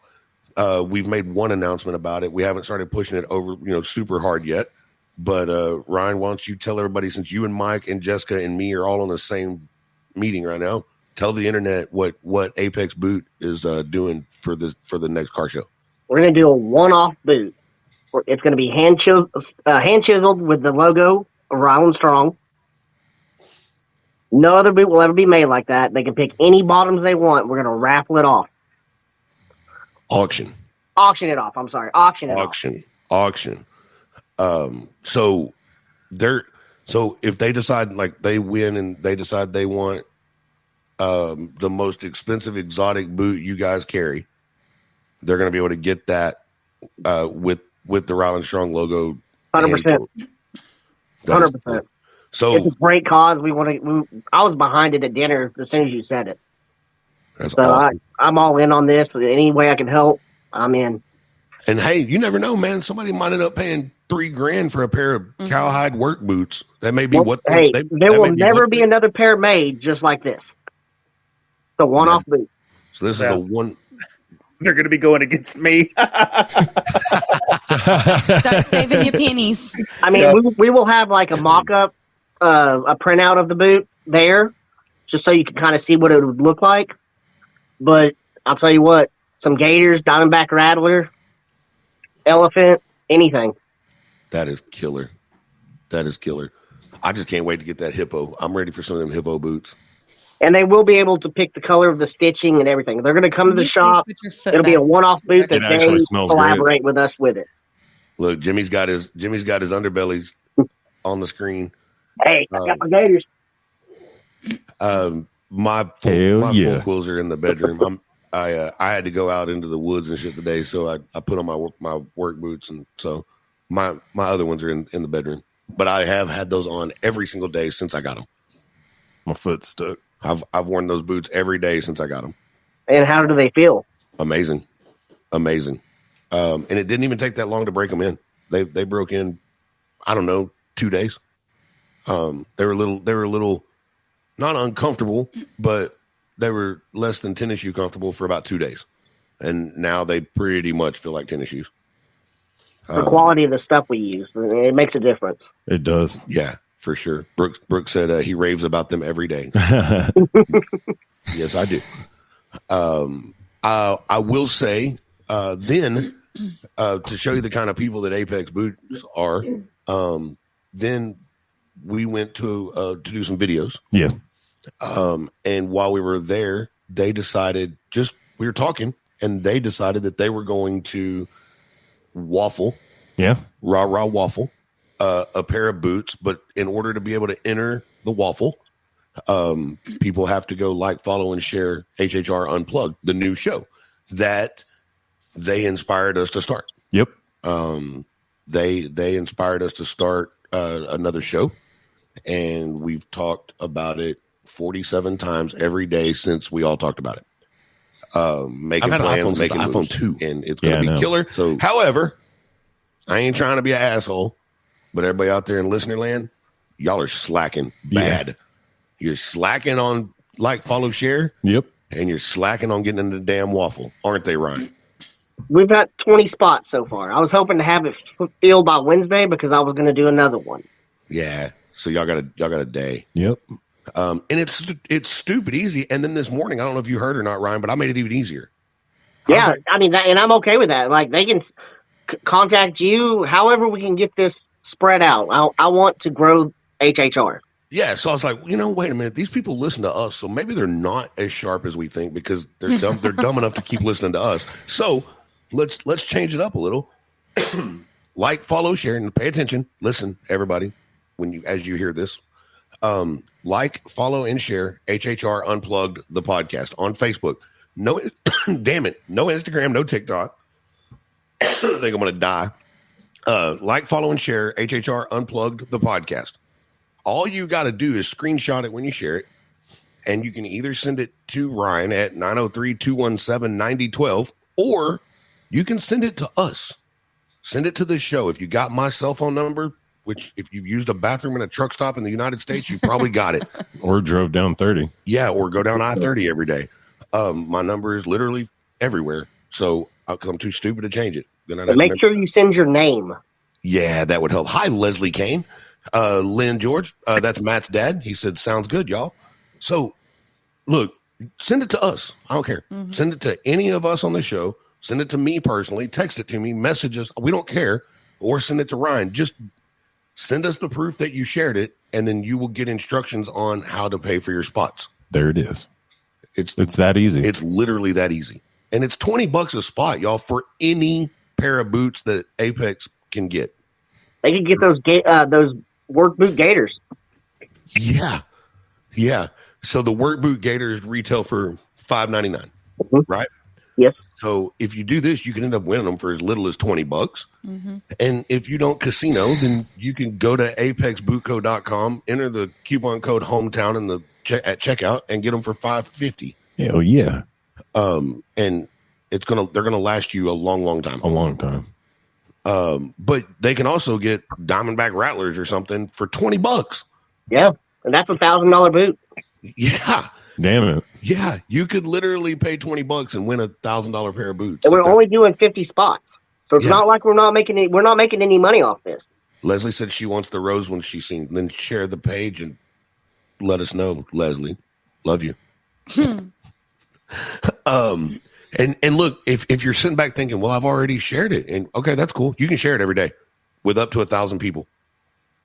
we've made one announcement about it. We haven't started pushing it over, super hard yet. But Ryan, why don't you tell everybody, since you and Mike and Jessica and me are all on the same meeting right now, tell the internet what Apex Boot is doing for the next car show. We're going to do a one-off boot. It's going to be hand chiseled with the logo of Rylan Strong. No other boot will ever be made like that. They can pick any bottoms they want. We're going to raffle it off. Auction Auction it off. I'm sorry. Auction it off. auction. So if they decide, like, they win and they decide they want the most expensive exotic boot you guys carry, they're going to be able to get that with the Rylan Strong logo. 100%. 100%. So It's a great cause. I was behind it at dinner as soon as you said it. that's So awesome. I'm all in on this. Any way I can help, I'm in. And hey, you never know, man. Somebody might end up paying $3,000 for a pair of cowhide work boots. That may be what. Hey, that there may will never what- be another pair made just like this. The one-off boot. So this Yeah. is the one. They're going to be going against me. Start saving your pennies. I mean, Yeah. we will have like a mock-up, a printout of the boot there, just so you can kind of see what it would look like. But I'll tell you what, some gators, Diamondback Rattler, elephant, anything. That is killer. That is killer. I just can't wait to get that hippo. I'm ready for some of them hippo boots. And they will be able to pick the color of the stitching and everything. They're going to come to the shop. It'll be a one-off boot that It actually they smells collaborate with us with it. Look, Jimmy's got his underbellies on the screen. Hey, I got my gators. My Hell yeah. full quills are in the bedroom. I had to go out into the woods and shit today, so I put on my work boots, and so my other ones are in the bedroom. But I have had those on every single day since I got them. My foot's stuck. I've worn those boots every day since I got them. And how do they feel? Amazing. And it didn't even take that long to break them in. They broke in, I don't know, 2 days. They were a little not uncomfortable, but they were less than tennis shoe comfortable for about 2 days. And now they pretty much feel like tennis shoes. The quality of the stuff we use, it makes a difference. It does. Yeah, for sure. Brooks said he raves about them every day. Yes, I do. I will say then to show you the kind of people that Apex Boots are, then we went to do some videos. Yeah. And while we were there, they decided we were talking, and they decided that they were going to waffle. Yeah. Rah waffle. A pair of boots, but in order to be able to enter the waffle, people have to go like, follow, and share HHR Unplugged, the new show that they inspired us to start. Yep. They inspired us to start another show, and we've talked about it 47 times every day since we all talked about it. Making plans, making iPhone 2, and it's going to be killer. So, however, I ain't trying to be an asshole, but everybody out there in listener land, y'all are slacking bad. Yeah. You're slacking on like, follow, share. Yep. And you're slacking on getting into the damn waffle, aren't they, Ryan? We've got 20 spots so far. I was hoping to have it filled by Wednesday because I was going to do another one. Yeah. So y'all got a day. Yep. And it's stupid easy. And then this morning, I don't know if you heard or not, Ryan, but I made it even easier. Yeah, I mean, and I'm okay with that. Like, they can contact you however we can get this spread out. I want to grow HHR. Yeah, so I was like, wait a minute. These people listen to us, so maybe they're not as sharp as we think because they're dumb. They're dumb enough to keep listening to us. So let's change it up a little. Like, follow, share, and pay attention. Listen, everybody, as you hear this, like, follow, and share HHR Unplugged, the podcast on Facebook. No, damn it, no Instagram, no TikTok. I think I'm going to die. Like, follow, and share HHR Unplugged, the podcast. All you got to do is screenshot it when you share it, and you can either send it to Ryan at 903-217-9012, or you can send it to us. Send it to the show. If you got my cell phone number, which if you've used a bathroom in a truck stop in the United States, you probably got it. Or drove down 30. Yeah, or go down I-30 every day. My number is literally everywhere, so I'm too stupid to change it. Make sure you send your name. Yeah, that would help. Hi, Leslie Kane. Lynn George, that's Matt's dad. He said, sounds good, y'all. So, look, send it to us. I don't care. Mm-hmm. Send it to any of us on the show. Send it to me personally. Text it to me. Message us. We don't care. Or send it to Ryan. Just send us the proof that you shared it, and then you will get instructions on how to pay for your spots. There it is. It's that easy. It's literally that easy. And it's $20 a spot, y'all, for any pair of boots that Apex can get. They can get those work boot gators. Yeah. So the work boot gators retail for $5.99, right? Yes. So if you do this, you can end up winning them for as little as $20. Mm-hmm. And if you don't casino, then you can go to apexbootco.com, enter the coupon code hometown at checkout, and get them for $5.50. Hell yeah. And they're gonna last you a long time. A long time. But they can also get Diamondback Rattlers or something for $20. Yeah, and that's $1,000 boot. Yeah, damn it. Yeah, you could literally pay $20 and win $1,000 pair of boots. And we're only doing 50 spots, so it's not like we're not making any money off this. Leslie said she wants the rose ones she's seen. Then share the page and let us know, Leslie. Love you. And look, if you're sitting back thinking, well, I've already shared it, and okay, that's cool. You can share it every day with up to 1,000 people.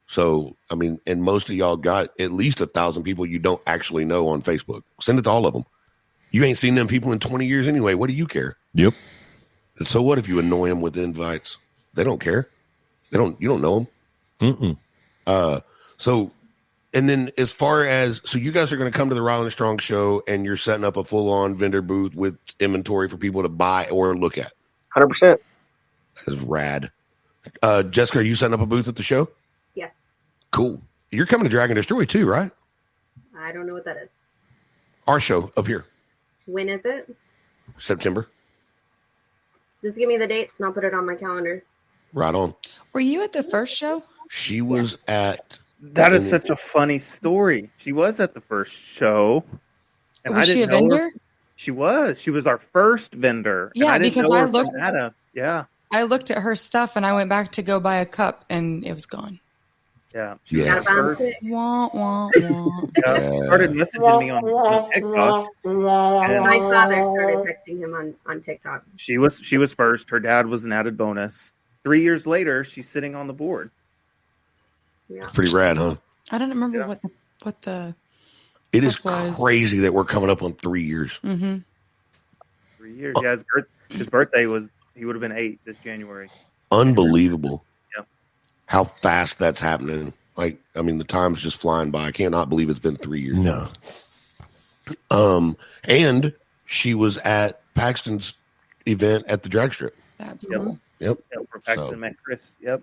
So, I mean, and most of y'all got at least 1,000 people you don't actually know on Facebook. Send it to all of them. You ain't seen them people in 20 years anyway. What do you care? Yep. And so what if you annoy them with invites? They don't care. You don't know them. So, and then as far as, so you guys are going to come to the Rylan Strong show and you're setting up a full-on vendor booth with inventory for people to buy or look at. 100%. That's rad. Jessica, are you setting up a booth at the show? Yes. Cool. You're coming to Dragon Destroy too, right? I don't know what that is. Our show up here. When is it? September. Just give me the dates and I'll put it on my calendar. Right on. Were you at the first show? She was at That is such a funny story. She was at the first show. And Was I she a didn't know vendor? her. She was. She was our first vendor. Yeah, and I didn't because know I her from looked- Adam. Yeah. I looked at her stuff and I went back to go buy a cup and it was gone. Yeah. Yeah. Gotta bounce it. Wah, wah, wah. She started messaging me on TikTok. And My father started texting him on TikTok. she was first. Her dad was an added bonus. 3 years later, she's sitting on the board. Yeah. Pretty rad, huh? I don't remember Yeah. what the It is was- crazy that we're coming up on 3 years. 3 years. Yeah, his birthday was, he would have been 8 this January. Unbelievable. Yeah. How fast that's happening. Like, I mean, the time's just flying by. I cannot believe it's been 3 years. No. And she was at Paxton's event at the drag strip. that's Yep. cool. Yep. Yeah, for Paxton So- met Chris. Yep.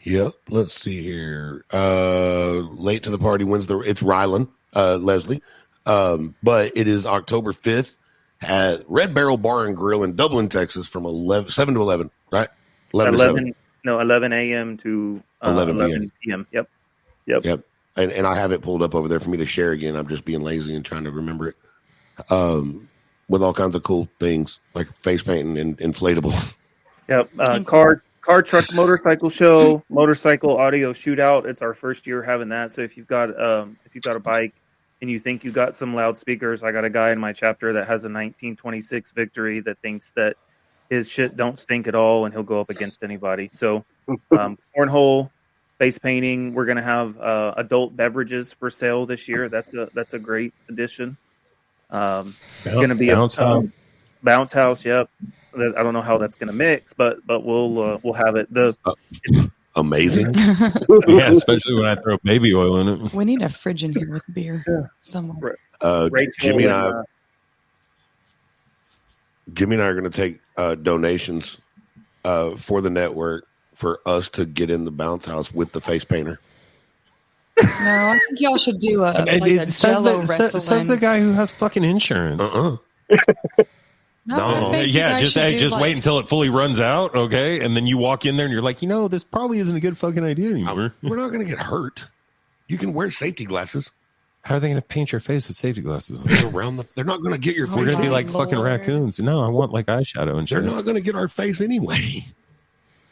Yep. Let's see here. Late to the party wins it's Rylan, Leslie. But it is October 5th at Red Barrel Bar and Grill in Dublin, Texas from 7 to 11, right? 11 to 7. 11 a.m. to 11 p.m. Yep. Yep. And I have it pulled up over there for me to share again. I'm just being lazy and trying to remember it. With all kinds of cool things like face painting and inflatable. Yep. Car, truck, motorcycle show, motorcycle audio shootout. It's our first year having that. So if you've got a bike and you think you got some loudspeakers, I got a guy in my chapter that has a 1926 Victory that thinks that his shit don't stink at all and he'll go up against anybody. So cornhole, face painting. We're gonna have adult beverages for sale this year. That's a great addition. Gonna be Bounce house. Bounce house. Yep. I don't know how that's gonna mix, but we'll have it. Amazing. Yeah, especially when I throw baby oil in it. We need a fridge in here with beer somewhere. Rachel Jimmy and and, I are going to take donations for the network for us to get in the bounce house with the face painter. No, I think y'all should do a Jello wrestling. Says the guy who has fucking insurance. No, I think you Yeah, guys should do, just like- wait until it fully runs out, okay? And then you walk in there and you're like, this probably isn't a good fucking idea anymore. We're not going to get hurt. You can wear safety glasses. How are they going to paint your face with safety glasses on? They're not going to get your Oh We're face. going to be my like fucking Lord. raccoons. No, I want like eyeshadow and They're shit. not going to get our face anyway.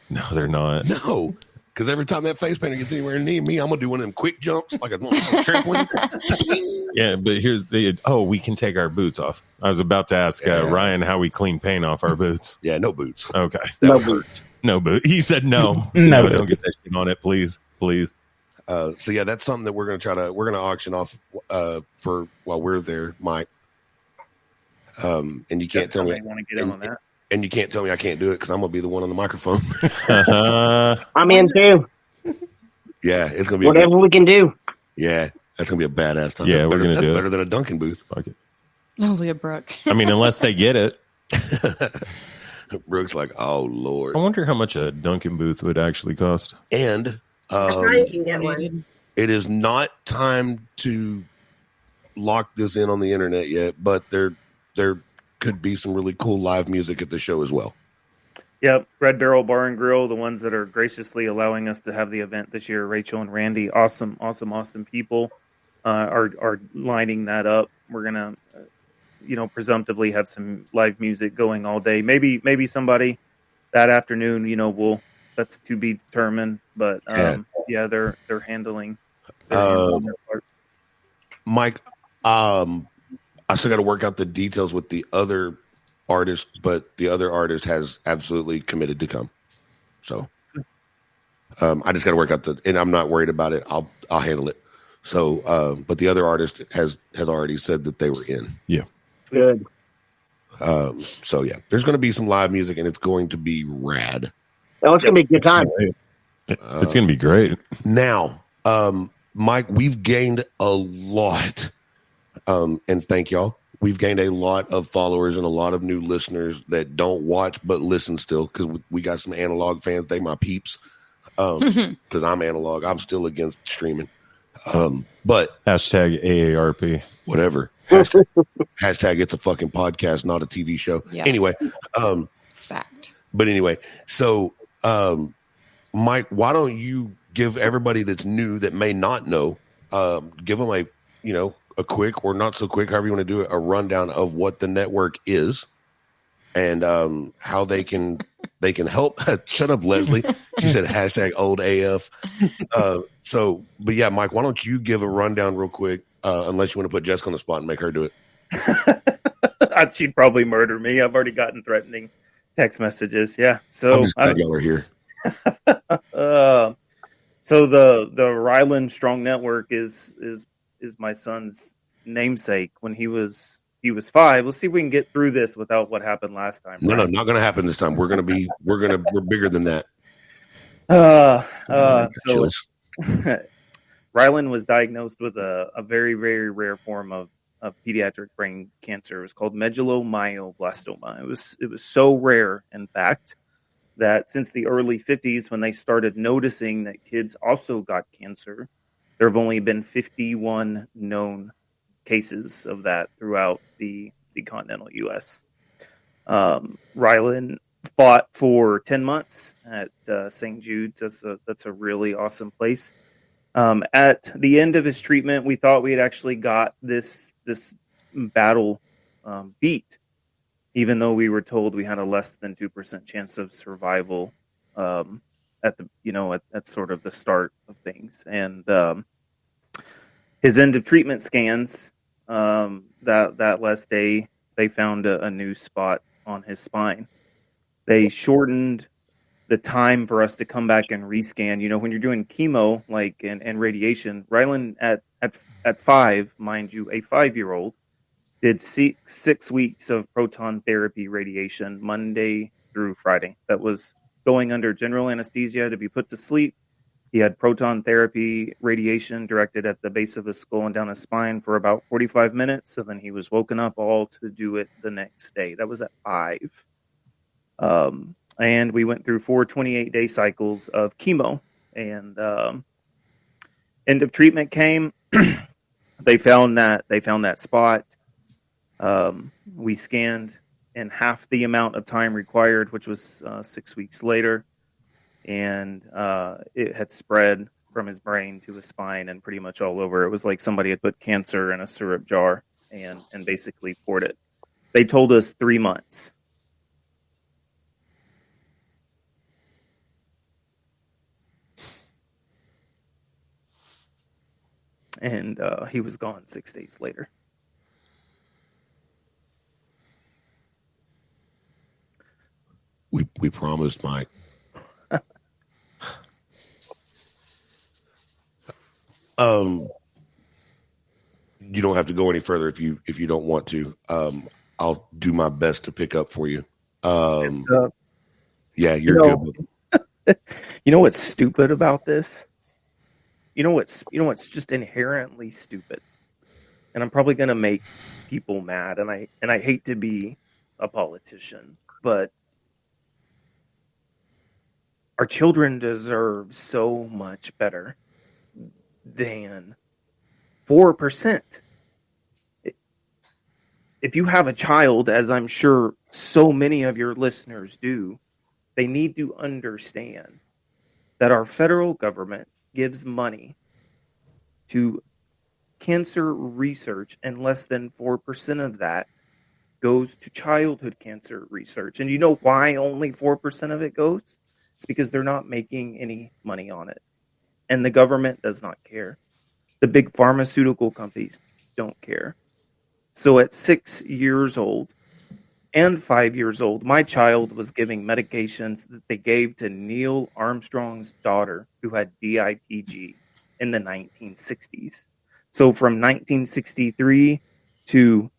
No, they're not. No. Because every time that face painter gets anywhere near me, I'm going to do one of them quick jumps like a trampoline. Yeah, but here's we can take our boots off. I was about to ask Ryan how we clean paint off our boots. Yeah, no boots. Okay. That would hurt. No boot. He said no. No Don't boots. get that shit on it, please. Please. So yeah, that's something that we're going to auction off for while we're there, Mike. And you can't tell me, Somebody want to get in on that. and you can't tell me I can't do it because I'm going to be the one on the microphone. I'm in too. Yeah, it's going to be Whatever we can do. yeah, that's going to be a badass time. Yeah, That's we're better- gonna that's do it. better than a Dunkin' booth. Fuck it. No, Leah Brooke. I mean, unless they get it. Brooke's like, oh Lord, I wonder how much a Dunkin' booth would actually cost. and Brian can get one. it is not time to lock this in on the internet yet, but there could be some really cool live music at the show as well. Yep, Red Barrel Bar and Grill, the ones that are graciously allowing us to have the event this year. Rachel and Randy, awesome people, are lining that up. We're gonna, presumptively have some live music going all day. Maybe somebody that afternoon. That's to be determined. But they're handling. Their part. Mike, I still got to work out the details with the other artist, but the other artist has absolutely committed to come. So I just got to work out and I'm not worried about it. I'll handle it. So, but the other artist has already said that they were in. Yeah. Good. So yeah, there's going to be some live music and it's going to be rad. Oh, it's gonna be a good time. It's going to be great. Now, Mike, we've gained a lot, and thank y'all. We've gained a lot of followers and a lot of new listeners that don't watch but listen still because we got some analog fans. They my peeps because I'm analog. I'm still against streaming, but Hashtag AARP. whatever. Hashtag it's a fucking podcast, not a TV show. Yeah. Anyway, Fact. but anyway, so Mike, why don't you give everybody that's new that may not know, give them a quick or not so quick, however you want to do it, a rundown of what the network is and how they can help. Shut up, Leslie. She said hashtag old AF. But yeah, Mike, why don't you give a rundown real quick, unless you want to put Jessica on the spot and make her do it. She'd probably murder me. I've already gotten threatening text messages. Yeah. So I'm just glad y'all are here. So the Rylan Strong Network is my son's namesake. When he was 5. Let's see if we can get through this without what happened last time. No, not going to happen this time. We're bigger than that. So Rylan was diagnosed with a very, very rare form of pediatric brain cancer. It was called medullomyoblastoma. It was so rare, in fact, that since the early 50s, when they started noticing that kids also got cancer, there have only been 51 known cases of that throughout the continental U.S. Rylan fought for 10 months at St. Jude's. That's a really awesome place. At the end of his treatment, we thought we had actually got this battle beat, even though we were told we had a less than 2% chance of survival at sort of the start of things. And his end of treatment scans that last day, they found a new spot on his spine. They shortened the time for us to come back and rescan. You know, when you're doing chemo, and radiation, Rylan at 5, mind you, a 5-year-old, did 6 weeks of proton therapy radiation Monday through Friday. That was going under general anesthesia to be put to sleep. He had proton therapy radiation directed at the base of his skull and down his spine for about 45 minutes. So then he was woken up all to do it the next day. That was at 5. And we went through 4 28-day cycles of chemo. And end of treatment came. They found that spot. We scanned in half the amount of time required, which was 6 weeks later. And it had spread from his brain to his spine and pretty much all over. It was like somebody had put cancer in a syrup jar and basically poured it. They told us 3 months. And he was gone 6 days later. We promised, Mike. You don't have to go any further if you don't want to. I'll do my best to pick up for you. Yeah, you're good. You know what's stupid about this? You know what's just inherently stupid, and I'm probably going to make people mad, and I hate to be a politician, but our children deserve so much better than 4%. If you have a child, as I'm sure so many of your listeners do, they need to understand that our federal government gives money to cancer research, and less than 4% of that goes to childhood cancer research. And you know why only 4% of it goes? It's because they're not making any money on it. And the government does not care. The big pharmaceutical companies don't care. So at 6 years old and 5 years old, my child was giving medications that they gave to Neil Armstrong's daughter, who had DIPG in the 1960s. So from 1963 to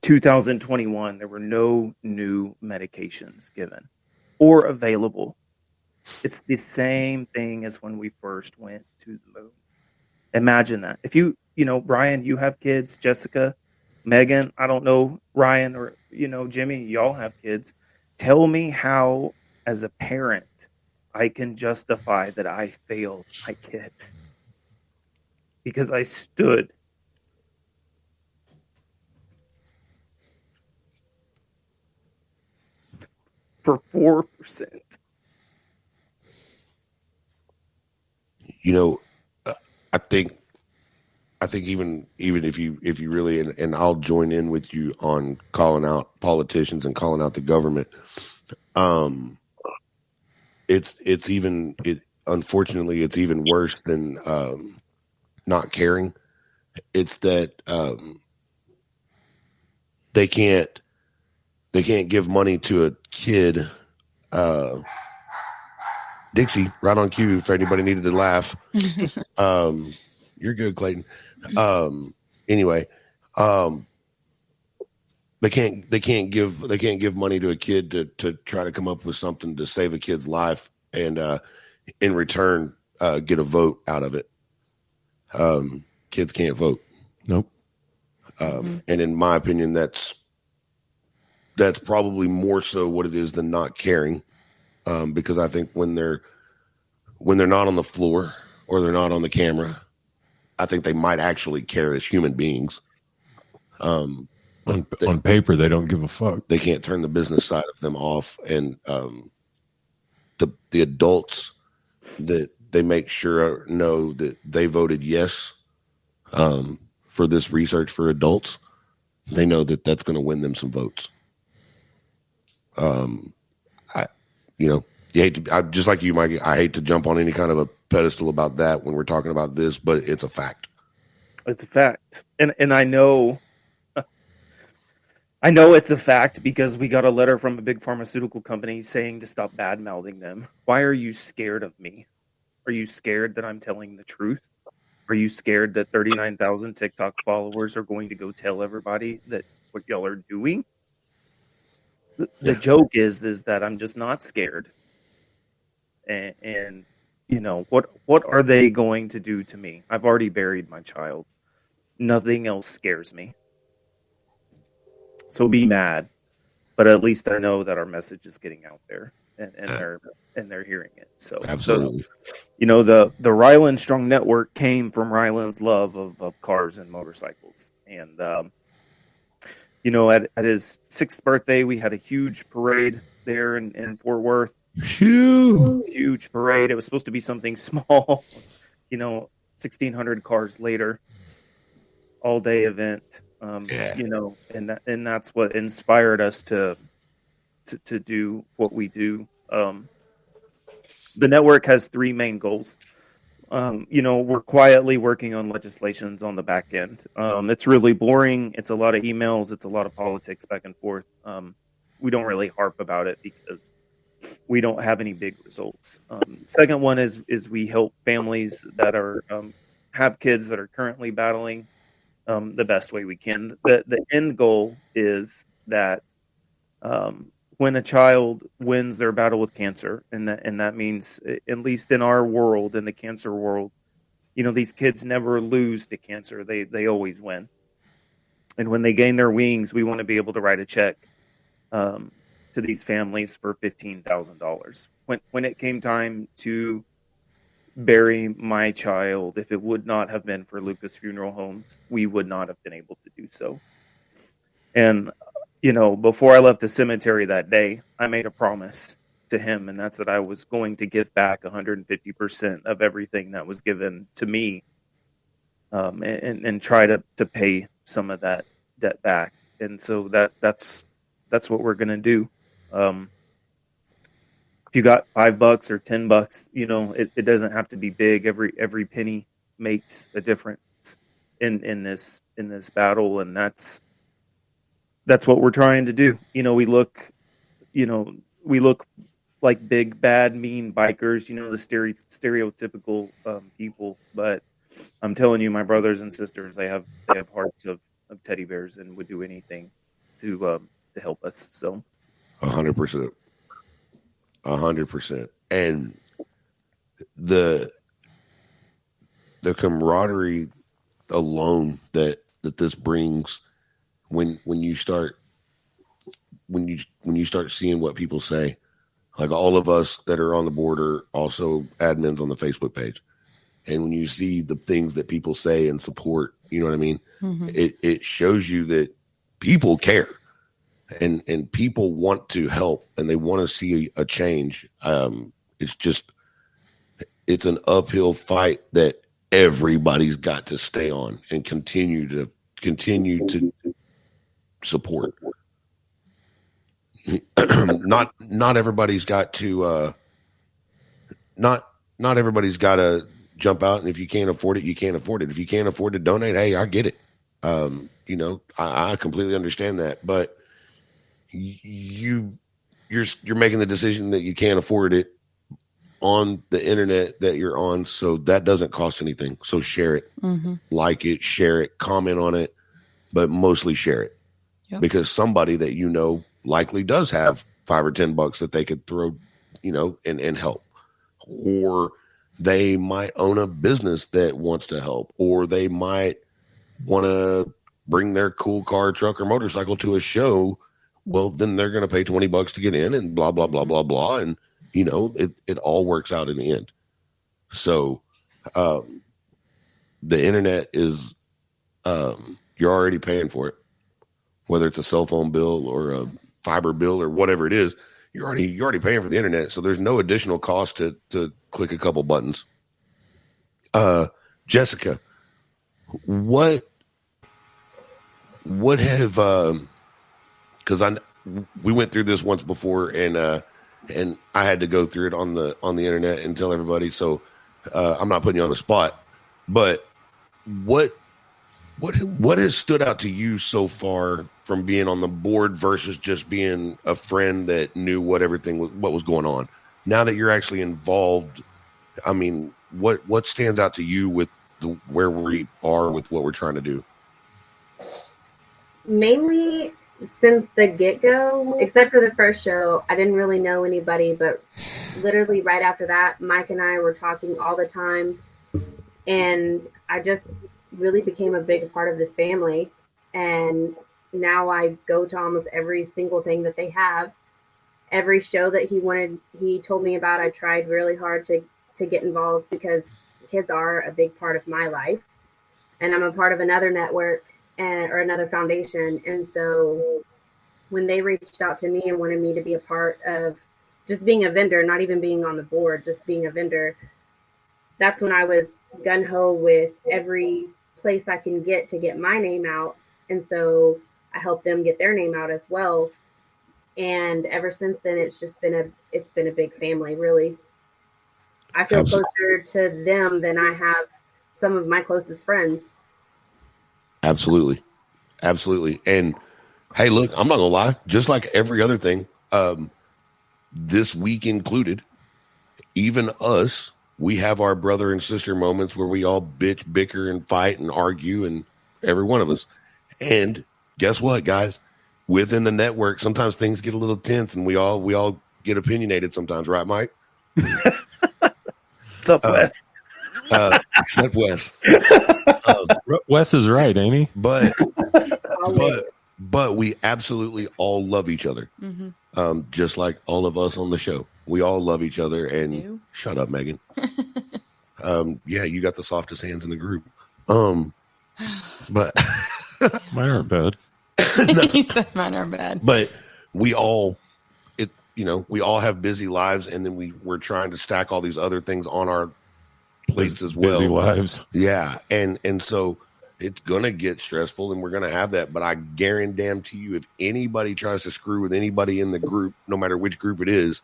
2021, there were no new medications given or available. It's the same thing as when we first went to the moon. Imagine that. If Brian, you have kids, Jessica, Megan, I don't know, Ryan, or, Jimmy, y'all have kids. Tell me how, as a parent, I can justify that I failed my kid. Because I stood for 4%. you know, I think even if you really, and I'll join in with you on calling out politicians and calling out the government. Unfortunately it's even worse than not caring. It's that they can't give money to a kid. Dixie, right on cue. If anybody needed to laugh, you're good, Clayton. Anyway, they can't give money to a kid to try to come up with something to save a kid's life, and in return get a vote out of it. Kids can't vote. Nope. And in my opinion, that's probably more so what it is than not caring. Because I think when they're not on the floor or they're not on the camera, I think they might actually care as human beings. On paper, they don't give a fuck. They can't turn the business side of them off, and the adults that they make sure know that they voted yes for this research for adults. They know that that's going to win them some votes. You hate to, just like you, Mikey, I hate to jump on any kind of a pedestal about that when we're talking about this, but it's a fact. It's a fact. And I know it's a fact because we got a letter from a big pharmaceutical company saying to stop bad mouthing them. Why are you scared of me? Are you scared that I'm telling the truth? Are you scared that 39,000 TikTok followers are going to go tell everybody that what y'all are doing? The joke is that I'm just not scared. And what are they going to do to me? I've already buried my child. Nothing else scares me. So be mad, but at least I know that our message is getting out there, and they're hearing it. So absolutely, the Rylan Strong Network came from Rylan's love of cars and motorcycles, and at his 6th birthday, we had a huge parade there in Fort Worth. Huge parade. It was supposed to be something small, 1,600 cars later, all day event. And that's what inspired us to do what we do. The network has 3 main goals. We're quietly working on legislations on the back end. It's really boring. It's a lot of emails. It's a lot of politics back and forth. We don't really harp about it because we don't have any big results. Second one is we help families that are have kids that are currently battling the best way we can. The end goal is that when a child wins their battle with cancer, and that means, at least in our world, in the cancer world, these kids never lose to cancer. They always win. And when they gain their wings, we want to be able to write a check to these families for $15,000. When it came time to bury my child, if it would not have been for Lucas Funeral Homes, we would not have been able to do so. And before I left the cemetery that day, I made a promise to him, and that's that I was going to give back 150% of everything that was given to me, and try to pay some of that debt back. And so that's what we're going to do. If you got $5 or $10, it doesn't have to be big. Every penny makes a difference in this battle, and that's what we're trying to do. We look like big, bad, mean bikers. The stereotypical people, but I'm telling you, my brothers and sisters, they have hearts of teddy bears and would do anything to help us. So 100%. 100%. And the camaraderie alone that this brings when you start seeing what people say, like all of us that are on the board are also admins on the Facebook page. And when you see the things that people say and support, you know what I mean? Mm-hmm. It shows you that people care. And people want to help and they want to see a change. It's just, it's an uphill fight that everybody's got to stay on and continue to support. Not everybody's got to not everybody's got to jump out, and if you can't afford it, you can't afford it. If you can't afford to donate, hey, I get it. I completely understand that, but you're making the decision that you can't afford it on the internet that you're on, so that doesn't cost anything. So share it, like it, share it, comment on it, but mostly share it. Yep. Because somebody that you know likely does have $5 or $10 that they could throw, and help. Or they might own a business that wants to help, or they might want to bring their cool car, truck, or motorcycle to a show. Well, then they're going to pay $20 to get in, and blah, blah, blah, blah, blah. And, it all works out in the end. So the internet is, you're already paying for it, whether it's a cell phone bill or a fiber bill or whatever it is. You're already paying for the internet. So there's no additional cost to click a couple buttons. Jessica, what have, because we went through this once before, and I had to go through it on the internet and tell everybody. So I'm not putting you on the spot, but what has stood out to you so far from being on the board versus just being a friend that knew what was going on? Now that you're actually involved, I mean, what stands out to you with where we are with what we're trying to do? Mainly since the get-go, except for the first show, I didn't really know anybody, but literally right after that, Mike and I were talking all the time, and I just really became a big part of this family. And now I go to almost every single thing that they have. Every show that he told me about, I tried really hard to get involved, because kids are a big part of my life, and I'm a part of another network or another foundation. And so when they reached out to me and wanted me to be a part of just being a vendor, not even being on the board, just being a vendor, that's when I was gung-ho with every place I can get to get my name out. And so I helped them get their name out as well. And ever since then, it's been a big family, really. I feel closer to them than I have some of my closest friends. Absolutely. And hey, look, I'm not gonna lie, just like every other thing, this week included, even us, we have our brother and sister moments where we all bitch, bicker, and fight and argue, and every one of us. And guess what, guys? Within the network, sometimes things get a little tense, and we all get opinionated sometimes, right, Mike? What's up, Wes? Except Wes. Wes is right, ain't he? But we absolutely all love each other. Mm-hmm. Just like all of us on the show. We all love each other. And shut up, Megan. Yeah, you got the softest hands in the group. But mine aren't bad. He said mine are bad. But we all have busy lives, and then we're trying to stack all these other things on our plates as well. Busy lives. Yeah. And so it's going to get stressful, and we're going to have that. But I guarantee you, if anybody tries to screw with anybody in the group, no matter which group it is,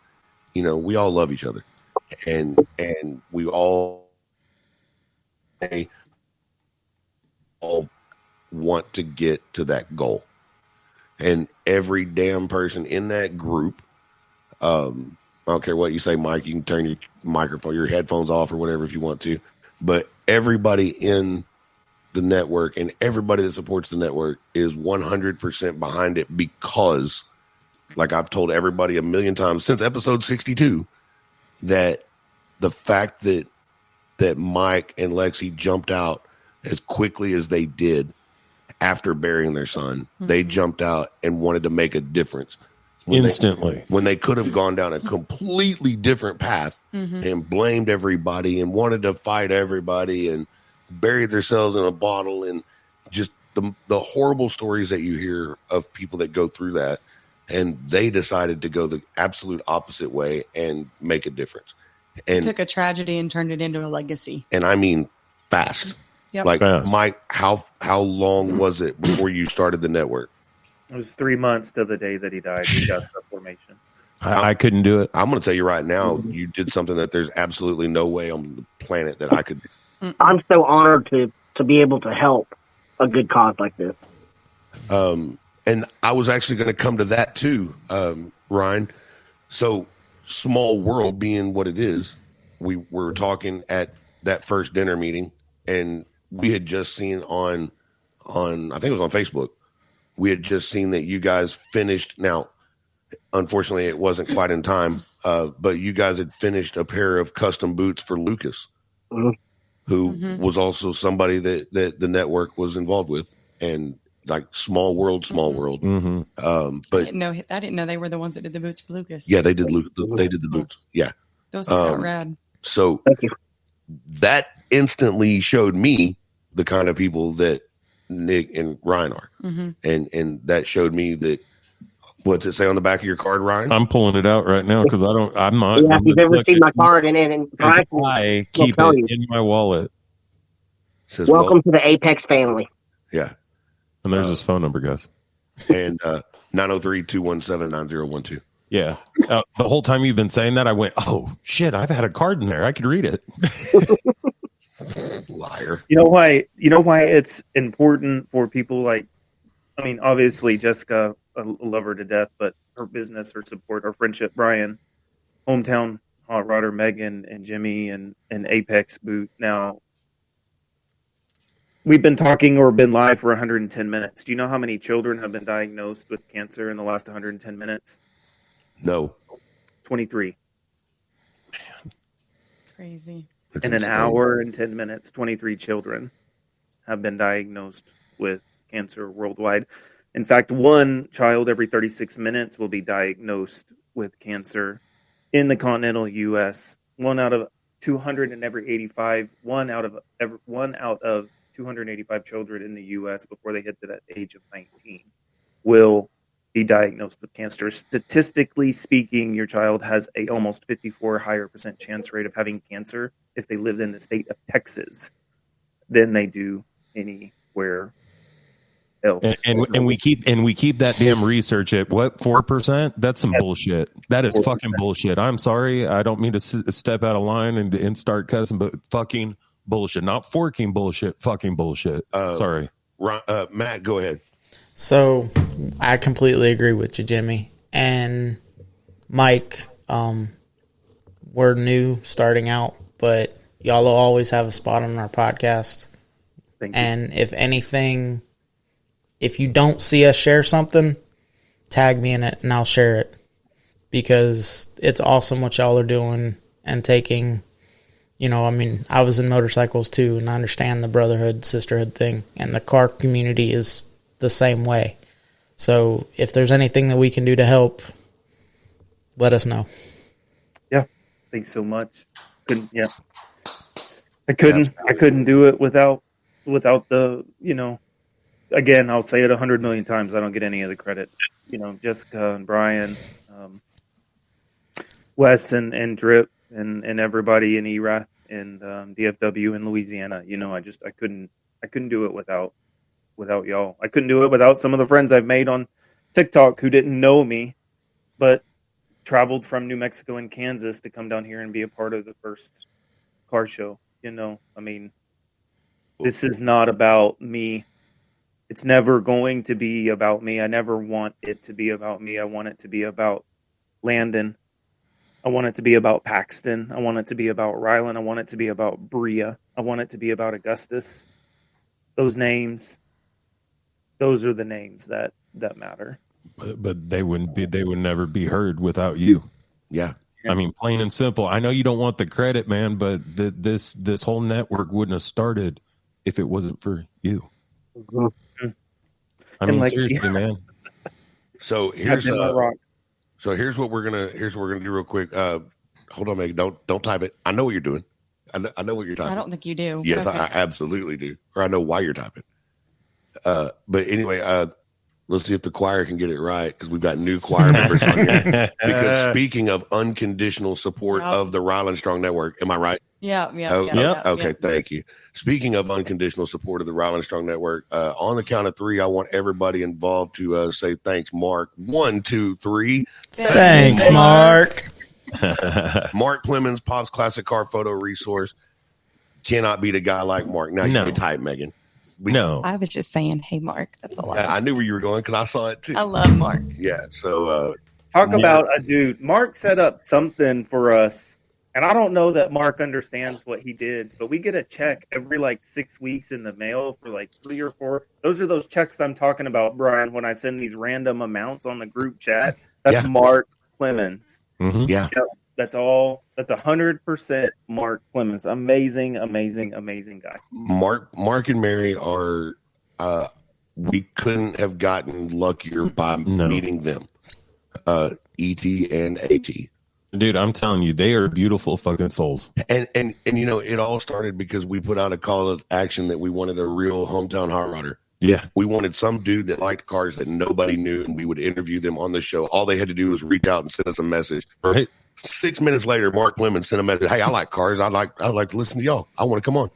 we all love each other, and we all want to get to that goal. And every damn person in that group, I don't care what you say, Mike, you can turn your microphone, your headphones off or whatever if you want to, but everybody in the network and everybody that supports the network is 100% behind it, because, like I've told everybody a million times since episode 62, that the fact that Mike and Lexi jumped out as quickly as they did after burying their son, mm-hmm. they jumped out and wanted to make a difference. Instantly. When they could have gone down a completely different path, mm-hmm. and blamed everybody and wanted to fight everybody and buried themselves in a bottle, and just the horrible stories that you hear of people that go through that. And they decided to go the absolute opposite way and make a difference. And took a tragedy and turned it into a legacy. And I mean fast. Yep. Like, Fast. Mike, how long was it before you started the network? It was 3 months to the day that he died. We got the formation. I couldn't do it. I'm going to tell you right now, you did something that there's absolutely no way on the planet that I could do. I'm so honored to be able to help a good cause like this. And I was actually going to come to that too, Ryan. So, small world being what it is, we were talking at that first dinner meeting, and we had just seen on I think it was on Facebook, we had just seen that you guys finished. Now, unfortunately, it wasn't quite in time, but you guys had finished a pair of custom boots for Lucas, who was also somebody that the network was involved with, and like small world. Mm-hmm. I But didn't know they were the ones that did the boots for Lucas. yeah, they did. They did the boots. Yeah. Those are rad. So Thank you. that instantly showed me the kind of people that Nick and Ryan are, and that showed me that. What's it say on the back of your card, Ryan? I'm pulling it out right now because I'm not. Yeah, if you've ever seen my card and Brian, I keep it in my wallet. Says, welcome to the Apex family. Yeah. And there's his phone number, guys. And 903-217-9012. Yeah. The whole time you've been saying that, I went, oh, shit, I've had a card in there. I could read it. Liar. You know why it's important for people like, I mean, obviously Jessica, I love her to death, but her business, her support, our friendship, Brian, hometown, Hotrodder, Megan, and Jimmy, and Apex Boot. Now, we've been talking or been live for 110 minutes. Do you know how many children have been diagnosed with cancer in the last 110 minutes? No. 23. Crazy. It's In insane. an hour and 10 minutes, 23 children have been diagnosed with cancer worldwide. In fact, one child every 36 minutes will be diagnosed with cancer in the continental U.S. One out of 285 children in the U.S. before they hit to that age of 19 will be diagnosed with cancer. Statistically speaking, your child has a almost 54% higher chance rate of having cancer if they lived in the state of Texas than they do anywhere else. And we keep that damn research at what 4%? That's some bullshit. That is 4%. fucking bullshit. I'm sorry. I don't mean to step out of line and start cussing, but fucking bullshit. Not forking bullshit. Fucking bullshit. Sorry. Matt, go ahead. So I completely agree with you, Jimmy. And Mike, we're new starting out, but y'all will always have a spot on our podcast. Thank you. And if anything, if you don't see us share something, tag me in it and I'll share it. Because it's awesome what y'all are doing and taking, I mean, I was in motorcycles too, and I understand the brotherhood, sisterhood thing. And the car community is the same way. So if there's anything that we can do to help, let us know. Yeah, thanks so much. I couldn't do it without the, again, I'll say it 100 million times. I don't get any of the credit. Jessica and Brian, Wes and Drip and everybody in ERATH and DFW in Louisiana. I couldn't do it without y'all. I couldn't do it without some of the friends I've made on TikTok who didn't know me, but traveled from New Mexico and Kansas to come down here and be a part of the first car show. I mean, this is not about me. It's never going to be about me. I never want it to be about me. I want it to be about Landon. I want it to be about Paxton. I want it to be about Rylan. I want it to be about Bria. I want it to be about Augustus. Those names, those are the names that matter. But they would never be heard without you. Yeah. I mean, plain and simple. I know you don't want the credit, man, but this whole network wouldn't have started if it wasn't for you. Mm-hmm. I mean, seriously, man. So here's what we're gonna do real quick. Hold on, Megan. Don't type it. I know what you're doing. I know what you're typing. I don't think you do. Yes, Okay. I absolutely do. Or I know why you're typing. But anyway, Let's see if the choir can get it right, because we've got new choir members on here. Because speaking of unconditional support of the Rylan Strong Network, am I right? Yeah. Okay, thank you. Speaking of unconditional support of the Rylan Strong Network, on the count of 3, I want everybody involved to say thanks, Mark. 1, 2, 3. Thanks, Mark. Mark Clemens, Pop's Classic Car Photo Resource. Cannot beat a guy like Mark. Now you can type, Megan. No. I was just saying, hey, Mark. That's all I knew where you were going because I saw it too. I love Mark. Yeah. So talk about a dude. Mark set up something for us, and I don't know that Mark understands what he did, but we get a check every 6 weeks in the mail for 3 or 4. Those are those checks I'm talking about, Brian, when I send these random amounts on the group chat. That's Mark Clemens. Mm-hmm. Yeah. That's all. That's 100% Mark Clemens. Amazing guy. Mark and Mary are. We couldn't have gotten luckier by meeting them. ET and AT. Dude, I'm telling you, they are beautiful fucking souls. And it all started because we put out a call to action that we wanted a real hometown Hotrodder. Yeah. We wanted some dude that liked cars that nobody knew, and we would interview them on the show. All they had to do was reach out and send us a message. Right. 6 minutes later, Mark Clemens sent a message. Hey, I like cars. I'd like to listen to y'all. I want to come on.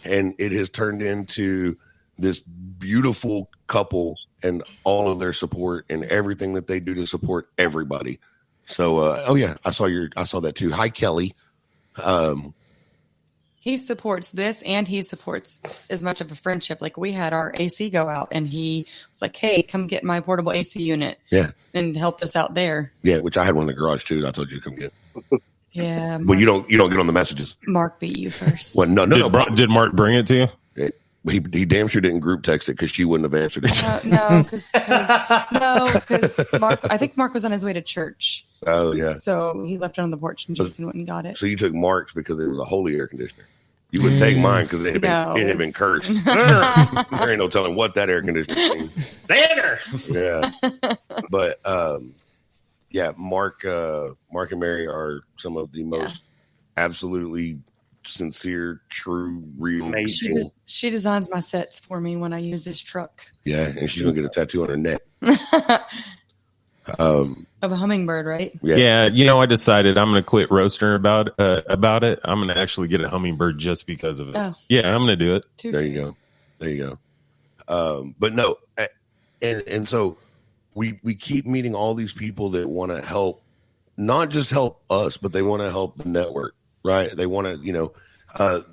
And it has turned into this beautiful couple and all of their support and everything that they do to support everybody. So, I saw that too. Hi, Kelly. He supports this, and he supports as much of a friendship. Like, we had our AC go out, and he was like, hey, come get my portable AC unit. Yeah. And helped us out there. Yeah, which I had one in the garage too. I told you to come get. Yeah. Well, you don't get on the messages. Mark beat you first. Well, no. Did Mark bring it to you? He damn sure didn't group text it because she wouldn't have answered it. No, because Mark. I think Mark was on his way to church. Oh yeah. So he left it on the porch, and Jason went and got it. So you took Mark's because it was a holy air conditioner. You wouldn't take mine because it had been cursed. There ain't no telling what that air conditioner means. Xander. Yeah. But Mark and Mary are some of the most absolutely sincere, true, real. She designs my sets for me when I use this truck. Yeah, and she's gonna get a tattoo on her neck. Of a hummingbird, right? Yeah. I decided I'm going to quit roasting about it. I'm going to actually get a hummingbird just because of it. Oh. Yeah, I'm going to do it. There you go. But no, and so we keep meeting all these people that want to help, not just help us, but they want to help the network, right? They want to,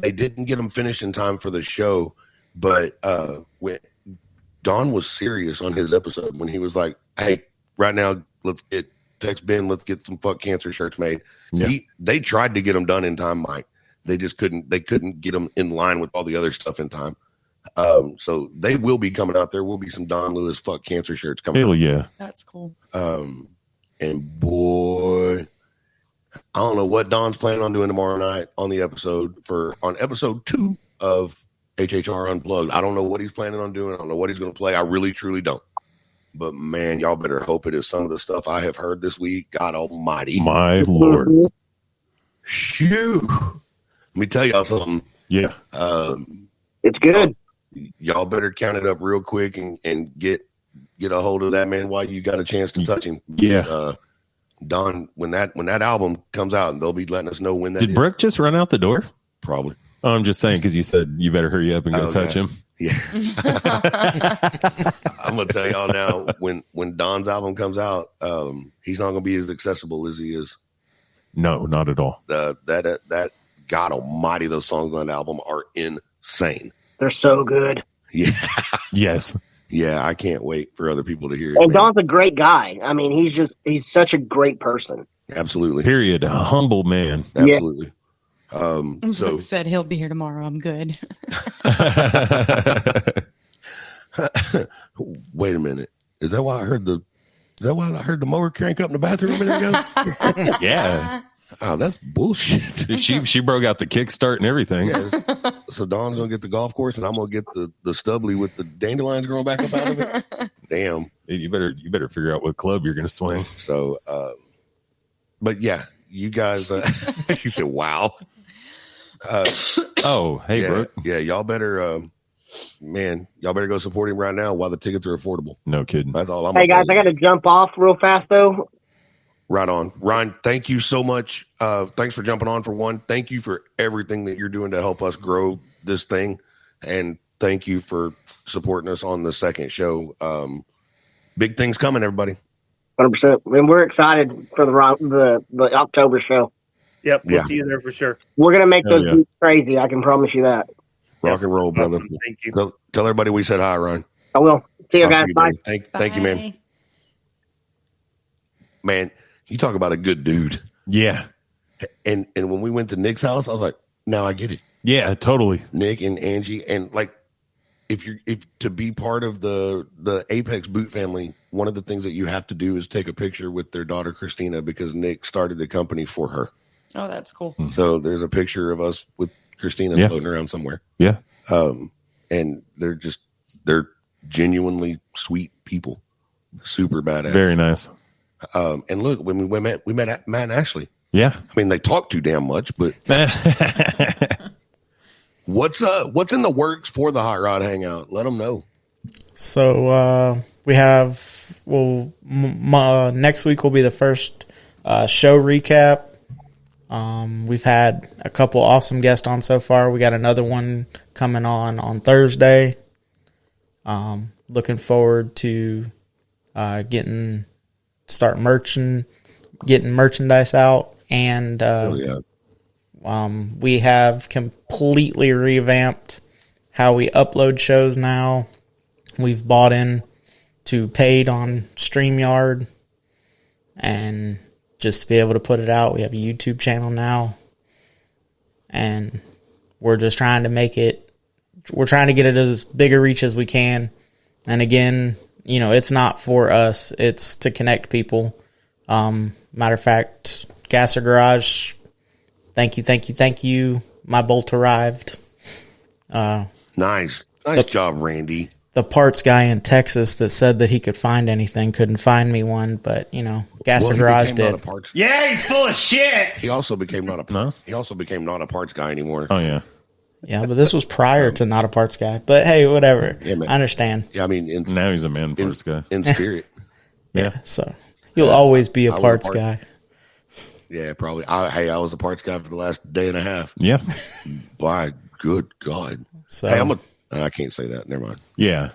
they didn't get them finished in time for the show, but when Don was serious on his episode when he was like, hey, right now, text Ben, let's get some fuck cancer shirts made. Yeah. They tried to get them done in time, Mike. They just couldn't get them in line with all the other stuff in time. So they will be coming out. There will be some Don Lewis fuck cancer shirts coming out. Hell yeah. That's cool. And boy, I don't know what Don's planning on doing tomorrow night on episode 2 of HHR Unplugged. I don't know what he's planning on doing. I don't know what he's going to play. I really, truly don't. But man, y'all better hope it is some of the stuff I have heard this week. God almighty. My Lord. Shoo. Let me tell y'all something. Yeah. It's good. Y'all better count it up real quick and get a hold of that man while you got a chance to touch him. Yeah. Don, when that album comes out, and they'll be letting us know when that Did Brooke just run out the door? Probably. Oh, I'm just saying because you said you better hurry up and go touch him. Yeah. I'm gonna tell y'all now, when Don's album comes out, he's not gonna be as accessible as he is. No, not at all. That God almighty, those songs on that album are insane. They're so good. Yeah. Yes. Yeah, I can't wait for other people to hear it. And Don's a great guy. I mean, he's such a great person. Absolutely. Period. A humble man. Absolutely. Yeah. So said he'll be here tomorrow. I'm good. Wait a minute. Is that why I heard the mower crank up in the bathroom a minute ago? Yeah. Oh, that's bullshit. She broke out the kickstart and everything. Yeah. So Don's gonna get the golf course, and I'm gonna get the stubbly with the dandelions growing back up out of it. Damn. You better figure out what club you're gonna swing. So, but yeah, you guys. She said, "Wow." Hey, yeah, bro. Yeah, y'all better. man, y'all better go support him right now while the tickets are affordable. No kidding. That's all I'm Hey gonna guys, tell I you. got to jump off real fast though. Right on. Ryan, thank you so much. Thanks for jumping on for one. Thank you for everything that you're doing to help us grow this thing. And thank you for supporting us on the second show. Big things coming, everybody. 100%. And we're excited for the October show. Yep, we'll Yeah. see you there for sure. We're gonna make Hell those yeah. beats crazy. I can promise you that. Rock and roll, brother. Awesome. Thank you. Tell everybody we said hi, Ryan. I will. See you I'll guys. see you, Bye. buddy. Thank you, man. Bye. Man, you talk about a good dude. Yeah. And when we went to Nick's house, I was like, now I get it. Yeah, totally. Nick and Angie, and like, if to be part of the Apex Boot family, one of the things that you have to do is take a picture with their daughter Christina, because Nick started the company for her. Oh, that's cool. So there's a picture of us with Christina Yeah. floating around somewhere. Yeah. And they're genuinely sweet people, super badass. Very nice. And look, when we met Matt and Ashley. Yeah. I mean, they talk too damn much, but what's in the works for the Hot Rod Hangout? Let them know. So we have next week will be the first show recap. We've had a couple awesome guests on so far. We got another one coming on Thursday. Looking forward to getting merchandise out, and Yeah. we have completely revamped how we upload shows now. We've bought in to paid on StreamYard, and just to be able to put it out. We have a YouTube channel now, and we're just trying to make it. We're trying to get it as big a reach as we can. And again, it's not for us. It's to connect people. Matter of fact, Gasser Garage, thank you. My bolt arrived. Nice job, Randy. The parts guy in Texas that said that he could find anything couldn't find me one, but Gasser Garage did. Yeah, he's full of shit. He also became not a No? He also became not a parts guy anymore. Oh, yeah. Yeah, but this was prior to not a parts guy. But hey, whatever. Yeah, man. I understand. Yeah, I mean, Now he's a man parts guy. in spirit. Yeah. So you'll always be a I love parts parts. guy. Yeah, probably. I was a parts guy for the last day and a half. Yeah. By good God. So Hey, I can't say that. Never mind. Yeah. I was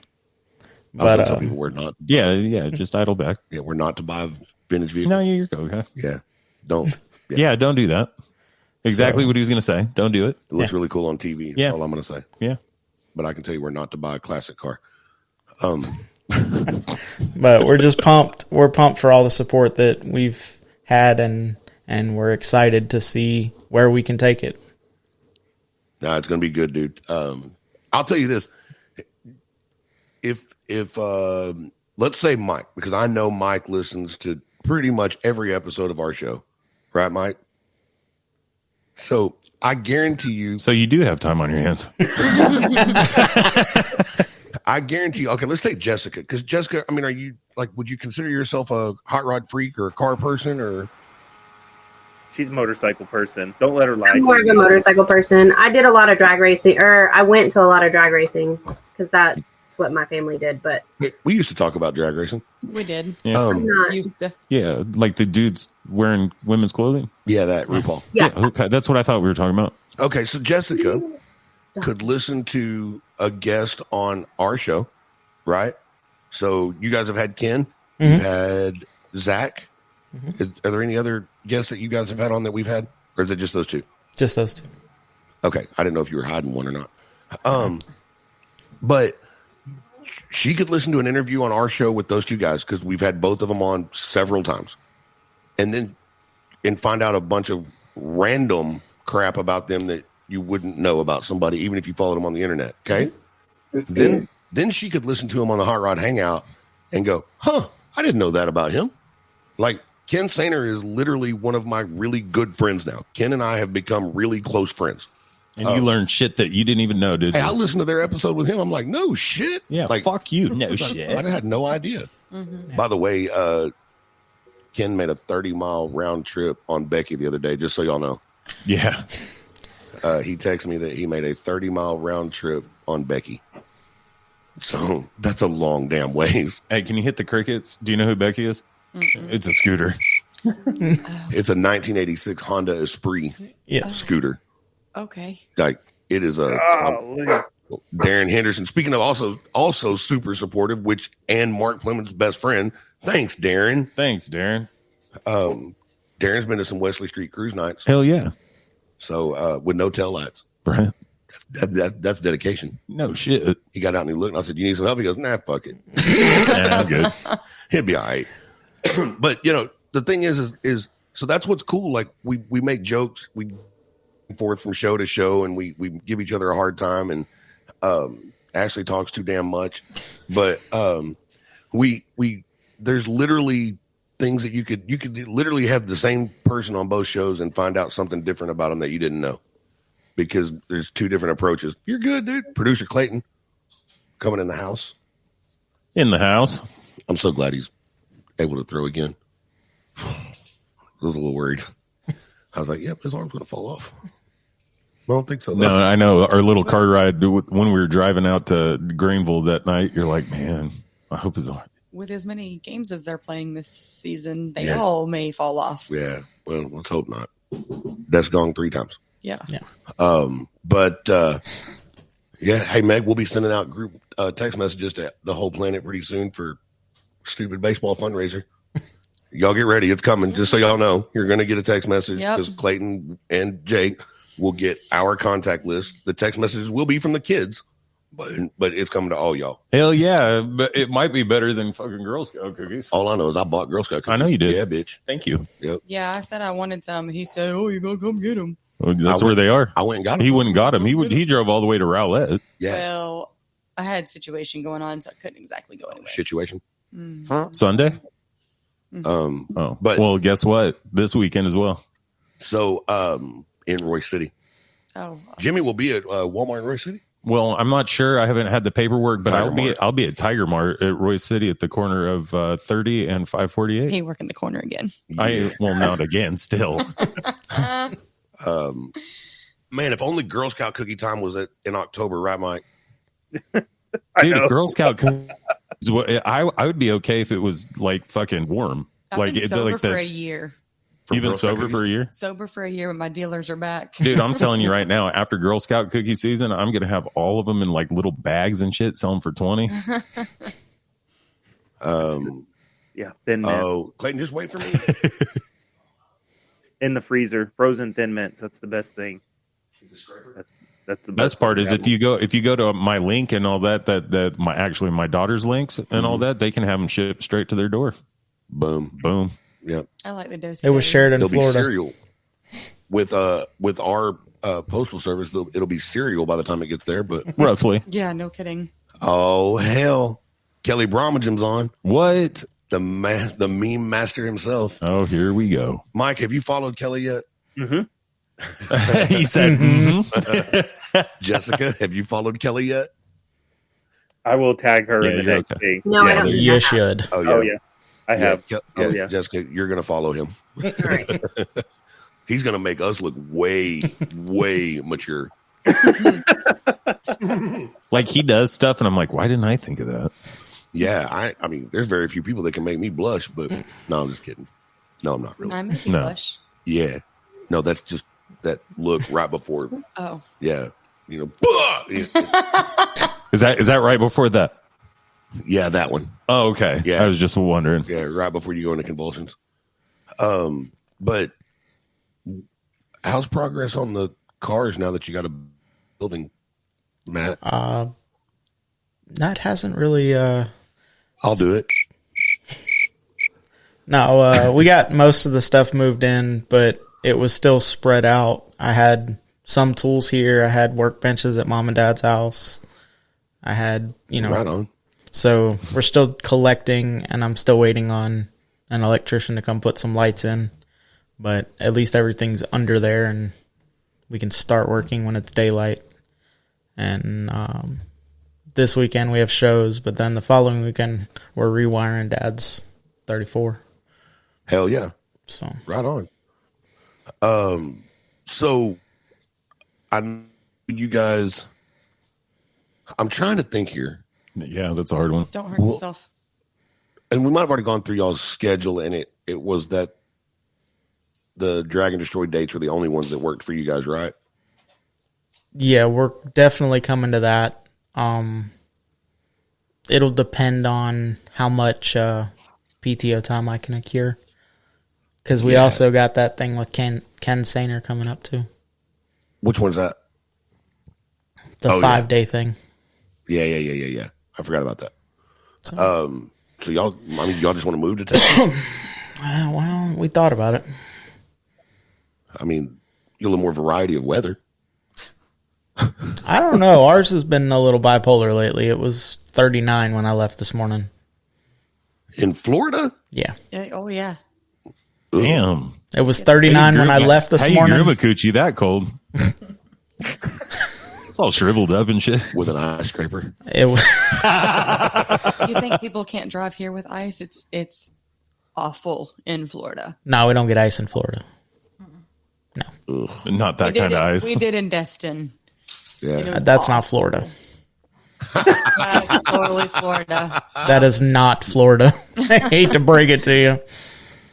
But, gonna tell people we're not. Yeah. Yeah. Just idle back. Yeah, we're not to buy vintage vehicles. No, you're okay. Yeah, don't. Yeah. Don't do that. Exactly So- what he was going to say. Don't do it. It looks really cool on TV. That's Yeah. all I'm going to say. Yeah. But I can tell you, we're not to buy a classic car. But we're just pumped. We're pumped for all the support that we've had, and we're excited to see where we can take it. No, it's going to be good, dude. I'll tell you this: if let's say Mike, because I know Mike listens to pretty much every episode of our show, right, Mike? So I guarantee you. So you do have time on your hands. I guarantee you. Okay, let's take Jessica, because Jessica. I mean, are you would you consider yourself a hot rod freak or a car person or? She's a motorcycle person. Don't let her lie. I'm more of a motorcycle person. I did a lot of drag racing, or I went to a lot of drag racing because that's what my family did. But We used to talk about drag racing. We did. Yeah. I'm not. Used to. Yeah. Like the dudes wearing women's clothing. Yeah, that RuPaul. Yeah. Okay. That's what I thought we were talking about. Okay, so Jessica could listen to a guest on our show, right? So you guys have had Ken, you've had Zach. Are there any other guests that you guys have had on that we've had, or is it just those two? Just those two. Okay, I didn't know if you were hiding one or not. But she could listen to an interview on our show with those two guys, because we've had both of them on several times, and find out a bunch of random crap about them that you wouldn't know about somebody, even if you followed them on the internet. Okay, then she could listen to him on the Hot Rod Hangout and go, "Huh, I didn't know that about him." Like, Ken Sainer is literally one of my really good friends now. Ken and I have become really close friends. And you learned shit that you didn't even know, did Hey, you? I listened to their episode with him. I'm like, no shit. Yeah. Like, Fuck you. No I shit. had no idea. By the way, Ken made a 30-mile round trip on Becky the other day, just so y'all know. Yeah. He texted me that he made a 30-mile round trip on Becky. So that's a long damn ways. Hey, can you hit the crickets? Do you know who Becky is? It's a scooter. It's a 1986 Honda Esprit Yes. scooter. Okay. Like it is a Darren Henderson. Speaking of also super supportive, and Mark Clement's best friend. Thanks, Darren. Thanks, Darren. Darren's been to some Wesley Street cruise nights. Hell yeah. So with no tail lights. Brent. That's dedication. No shit. He got out and he looked and I said, "You need some help?" He goes, "Nah, fuck it. Yeah, I'm good. He'll be all right." But the thing is so that's what's cool. Like we make jokes, we forth from show to show, and we give each other a hard time. And Ashley talks too damn much, but we there's literally things that you could literally have the same person on both shows and find out something different about them that you didn't know, because there's two different approaches. You're good, dude. Producer Clayton coming in the house. In the house. I'm so glad he's able to throw again. I was a little worried. I was like, "Yep, his arm's going to fall off." I don't think so. No, I know. Our little car ride when we were driving out to Greenville that night, you're like, man, I hope his arm. With as many games as they're playing this season, they all may fall off. Yeah. Well, let's hope not. That's gone 3 times. Yeah. But yeah. Hey, Meg, we'll be sending out group text messages to the whole planet pretty soon for stupid baseball fundraiser. Y'all get ready. It's coming. Just so y'all know, you're going to get a text message because Clayton and Jake will get our contact list. The text messages will be from the kids, but it's coming to all y'all. Hell yeah. But it might be better than fucking Girl Scout cookies. All I know is I bought Girl Scout cookies. I know you did. Yeah, bitch. Thank you. Yep. Yeah, I said I wanted some. He said, "Oh, you're going to come get them." Well, that's where they are. I went and got them. He wouldn't got him. He drove all the way to Rowlett. Yeah. Well, I had a situation going on, so I couldn't exactly go anywhere. Situation. Sunday? But well, guess what? This weekend as well. So in Roy City. Oh, Jimmy will be at Walmart in Roy City. Well, I'm not sure. I haven't had the paperwork, but Tiger I'll be at Tiger Mart at Roy City at the corner of 30 and 548. he work in the corner again. Well, not again. Still, Man, if only Girl Scout cookie time was in October, right, Mike? dude, Girl Scout cookies. I would be okay if it was like fucking warm. I've been sober for a year. You've been sober for a year? Sober for a year, but my dealers are back. Dude, I'm telling you right now, after Girl Scout cookie season, I'm going to have all of them in like little bags and shit, sell them for 20. Yeah, Thin Mint. Oh, Clayton, just wait for me. In the freezer, frozen Thin Mints. That's the best thing. That's the Best part is if you go to my link and all that my daughter's links and all that, they can have them shipped straight to their door. Boom. Yep. I like the dose. It was shared in There'll Florida. be cereal with our postal service. It'll be cereal by the time it gets there. But Roughly. Yeah, no kidding. oh hell, Kelly Bromagim's on. What? The meme master himself. Oh, here we go. Mike, have you followed Kelly yet? Mm-hmm. He said, Jessica, have you followed Kelly yet? I will tag her in the you're next okay. thing. No, I Yeah. don't. think You I have. should. Oh yeah, I have. Yeah, Jessica, you're gonna follow him. All right. He's gonna make us look way mature. like he does stuff, and I'm like, why didn't I think of that? Yeah, I mean, there's very few people that can make me blush, but no, I'm just kidding. No, I'm not really. I make you No. blush. Yeah, no, that's just that look right before. Oh, Yeah, bah! Is that right before that? Yeah, that one. Oh, okay. Yeah. I was just wondering. Yeah, right before you go into convulsions. But how's progress on the cars now that you got a building, Matt? That hasn't really. I'll do it. No, we got most of the stuff moved in, but it was still spread out. I had some tools here. I had workbenches at mom and dad's house. I had, Right on. So we're still collecting, and I'm still waiting on an electrician to come put some lights in. But at least everything's under there, and we can start working when it's daylight. And this weekend we have shows, but then the following weekend we're rewiring Dad's 34. Hell yeah. So Right on. So I you guys, I'm trying to think here. Yeah, that's a hard one. Don't hurt Well, yourself. And we might have already gone through y'all's schedule, and it was that the Dragon Destroy dates were the only ones that worked for you guys, right? Yeah, we're definitely coming to that. It'll depend on how much PTO time I can accrue. Because we also got that thing with Ken Sainer coming up too. Which one's that? The 5-day thing. Yeah. I forgot about that. So y'all just want to move to Texas? Well, we thought about it. I mean, you're a little more variety of weather. I don't know. Ours has been a little bipolar lately. It was 39 when I left this morning. In Florida? Yeah. Oh, yeah. Damn. It was 39 when I left this morning. How you grew a coochie that cold? It's all shriveled up and shit. With an ice scraper. It was. You think people can't drive here with ice? It's awful in Florida. No, we don't get ice in Florida. Not that kind of ice. We did in Destin. Yeah. That's not Florida. That's totally Florida. That is not Florida. I hate to break it to you.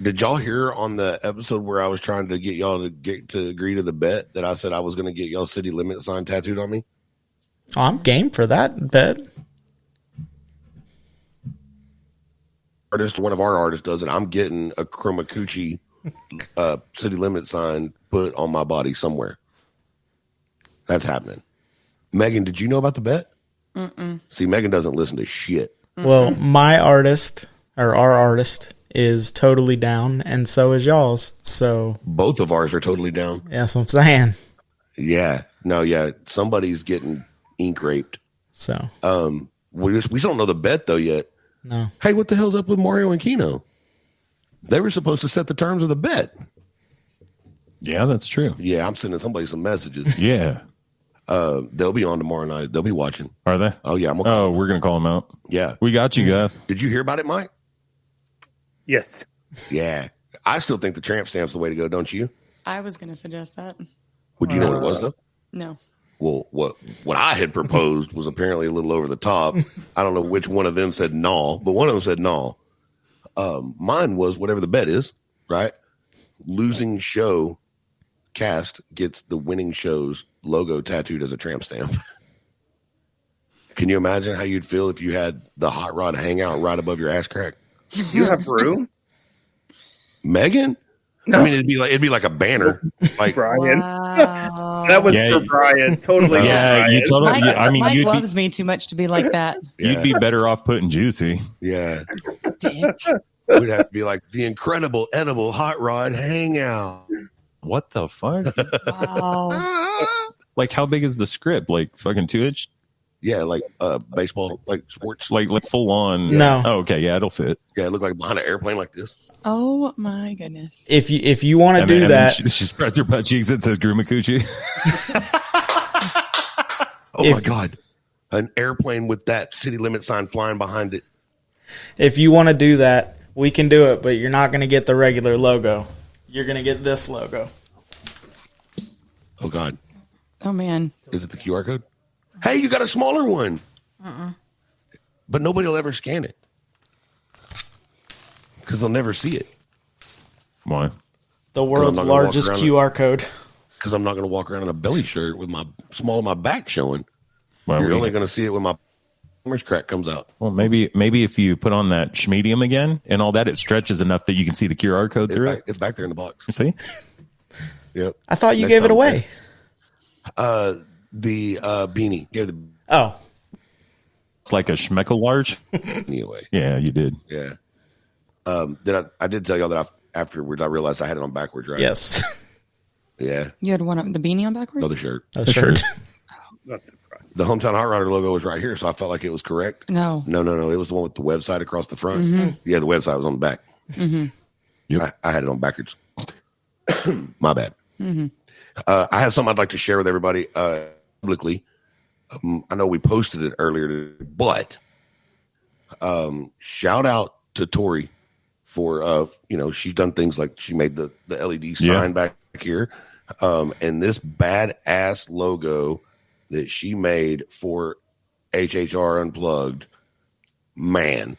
Did y'all hear on the episode where I was trying to get y'all to agree to the bet that I said I was going to get y'all city limit sign tattooed on me? Oh, I'm game for that bet. One of our artists does it. I'm getting a Chromacucci city limit sign put on my body somewhere. That's happening. Megan, did you know about the bet? Mm-mm. See, Megan doesn't listen to shit. Well, my artist, or our artist, is totally down, and so is y'all's. So both of ours are totally down. That's what I'm saying. Yeah. No, yeah. Somebody's getting ink raped. So we don't know the bet though yet. No. Hey, what the hell's up with Mario and Kino? They were supposed to set the terms of the bet. Yeah, that's true. Yeah, I'm sending somebody some messages. Yeah. They'll be on tomorrow night. They'll be watching. Are they? Oh yeah. We're gonna call them out. Yeah. We got you guys. Did you hear about it, Mike? Yes. Yeah. I still think the tramp stamp's the way to go, don't you? I was going to suggest that. Would you know what it was though? No. Well, what I had proposed was apparently a little over the top. I don't know which one of them said no, but one of them said no. Mine was whatever the bet is, right? Losing show cast gets the winning show's logo tattooed as a tramp stamp. Can you imagine how you'd feel if you had the Hot Rod Hangout right above your ass crack? You have room? Megan? I mean, it'd be like a banner. Like Brian. Wow. That was for Brian. Totally. Yeah, Brian. you totally. Mike, I mean, Mike you'd loves me too much to be like that. you'd be better off putting Juicy. Yeah. Dick. We'd have to be like the incredible edible Hot Rod Hangout. What the fuck? Wow. Like, how big is the script? Like, fucking 2-inch? Yeah, like baseball, like sports. Like full on? No. Oh, okay, yeah, it'll fit. Yeah, it looked like behind an airplane like this. Oh my goodness. If you want to do And that, then she spreads her butt cheeks. It says Grumacucci. Oh my God. An airplane with that city limit sign flying behind it. if you want to do that, we can do it, but you're not going to get the regular logo. You're going to get this logo. Oh God. Oh man. Is it the QR code? Hey, you got a smaller one. But nobody will ever scan it. Because they'll never see it. Why? The world's I'm not gonna largest walk QR code. Because I'm not going to walk around in a belly shirt with my small of my back showing. Why You're would only you? going to see it when my crack comes out. Well, maybe if you put on that schmedium again and all that, it stretches enough that you can see the QR code through it. It's back there in the box. See? Yep. I thought you Next gave it time. away. The beanie. Gave the Oh, It's like a schmeckel large. beanie away. Yeah, you did. Yeah. I did tell y'all that afterwards I realized I had it on backwards, right? yes. Yeah. You had one of the beanie on backwards? Another shirt. A The shirt. shirt. Not surprised. The Hometown Hot Rodder logo was right here, so I felt like it was correct. No. No. It was the one with the website across the front. Yeah, the website was on the back. Yep. I had it on backwards. My bad. I have something I'd like to share with everybody publicly. I know we posted it earlier today, but shout out to Tori for she's done things like she made the LED sign back here, and this badass logo that she made for HHR Unplugged man.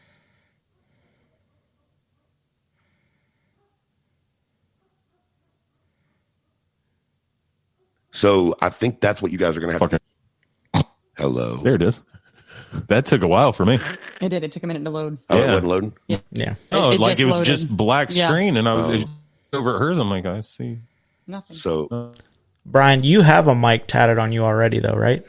So I think that's what you guys are going to have to do. Hello. There it is. That took a while for me. It did. It took a minute to load. Oh, Yeah. it wasn't loading? Yeah. Oh, like it was loaded. just black Yeah. screen, and I was Oh. over at hers. I'm like, I see. Nothing. So Brian, you have a mic tatted on you already, though, right?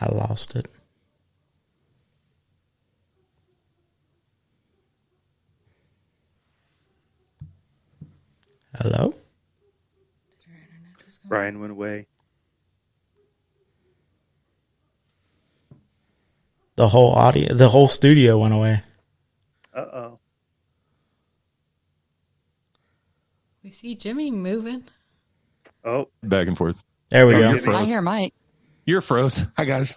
I lost it. Hello? Brian went away. The whole audio, the whole studio went away. Uh-oh. We see Jimmy moving. Oh, Back and forth. There we Oh, go. you're I froze. hear Mike. You're froze. hi guys.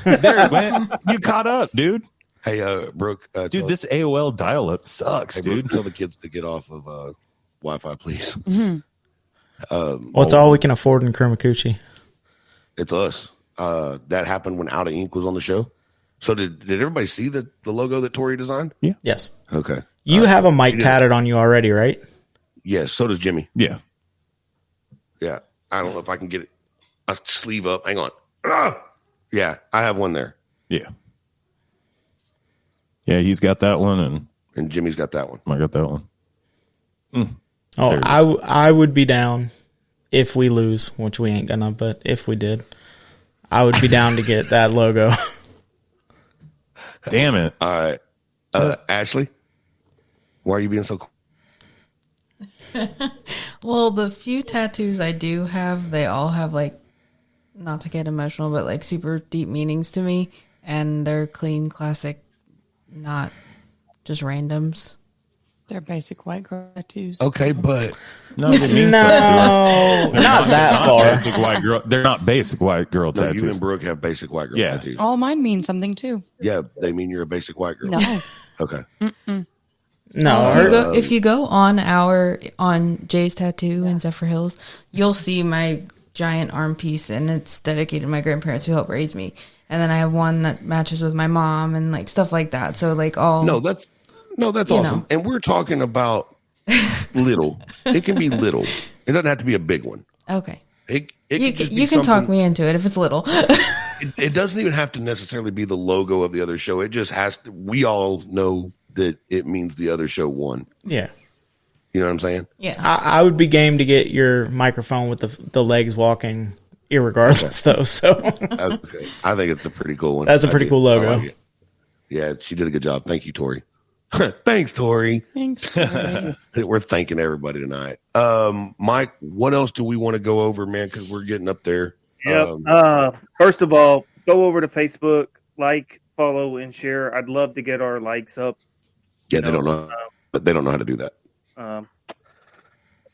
There it went. You caught up, dude. Hey, Brooke. Dude, this AOL dial-up sucks, hey, Brooke, dude. tell the kids to get off of Wi-Fi, please. Well, it's all we can afford in Kurmakuchi. It's us. That happened when Out of Ink was on the show. So did everybody see the logo that Tori designed? Yes. Okay. You have a mic did. tatted on you already, right? Yes. So does Jimmy. Yeah. Yeah. I don't know if I can get it. A sleeve up. Hang on. Ah! Yeah, I have one there, Yeah. Yeah, he's got that one, and Jimmy's got that one. and I got that one. Oh, There it is. I would be down if we lose, which we ain't gonna, but if we did, I would be down to get that logo. Damn it. All right. Ashley, why are you being so cool? Well, the few tattoos I do have, they all have like, not to get emotional, but like super deep meanings to me, and they're clean, classic, not just randoms. They're basic white girl tattoos. Okay, but No, it means No, something. not that Not far. basic white girl. They're not basic white girl no, tattoos. you and Brooke have basic white girl Yeah. tattoos. All mine mean something too. Yeah, they mean you're a basic white girl. No. Okay. No, If you go on Jay's tattoo in Zephyr Hills, you'll see my giant arm piece, and it's dedicated to my grandparents who helped raise me. And then I have one that matches with my mom and like stuff like that. So like all No, that's You awesome. know. And we're talking about little. It can be little. It doesn't have to be a big one. okay. It You just be you can talk something- me into it if it's little. It doesn't even have to necessarily be the logo of the other show. It just has to. We all know that it means the other show won. yeah. You know what I'm saying? Yeah. I would be game to get your microphone with the legs walking, irregardless, though. So Okay. I think it's a pretty cool one. That's a pretty I do. cool logo. I like it. Yeah, she did a good job. Thank you, Tori. Thanks, Tori. Thanks. We're thanking everybody tonight. Mike, what else do we want to go over, man? Because we're getting up there. Yep. First of all, go over to Facebook, like, follow, and share. I'd love to get our likes up. Yeah, they don't know, but they don't know how to do that.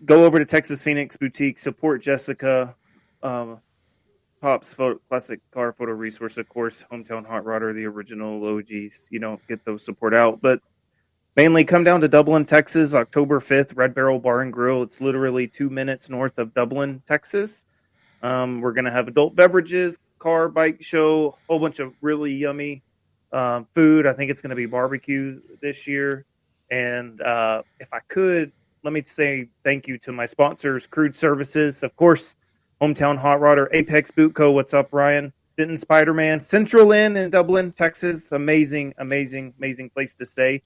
Go over to Texas Phoenix Boutique, support Jessica, Pop's classic car photo resource, of course, Hometown Hotrodder, the original OGs. You don't get those support out, but mainly come down to Dublin, Texas, October 5th, Red Barrel Bar and Grill. It's literally 2 minutes north of Dublin, Texas. We're going to have adult beverages, car, bike show, a whole bunch of really yummy food. I think it's going to be barbecue this year. And if I could, let me say thank you to my sponsors, Crude Services, of course, Hometown Hotrodder, Apex Boot Co. What's up, Ryan? Denton Spider-Man, Central Inn in Dublin, Texas. Amazing, amazing, amazing place to stay.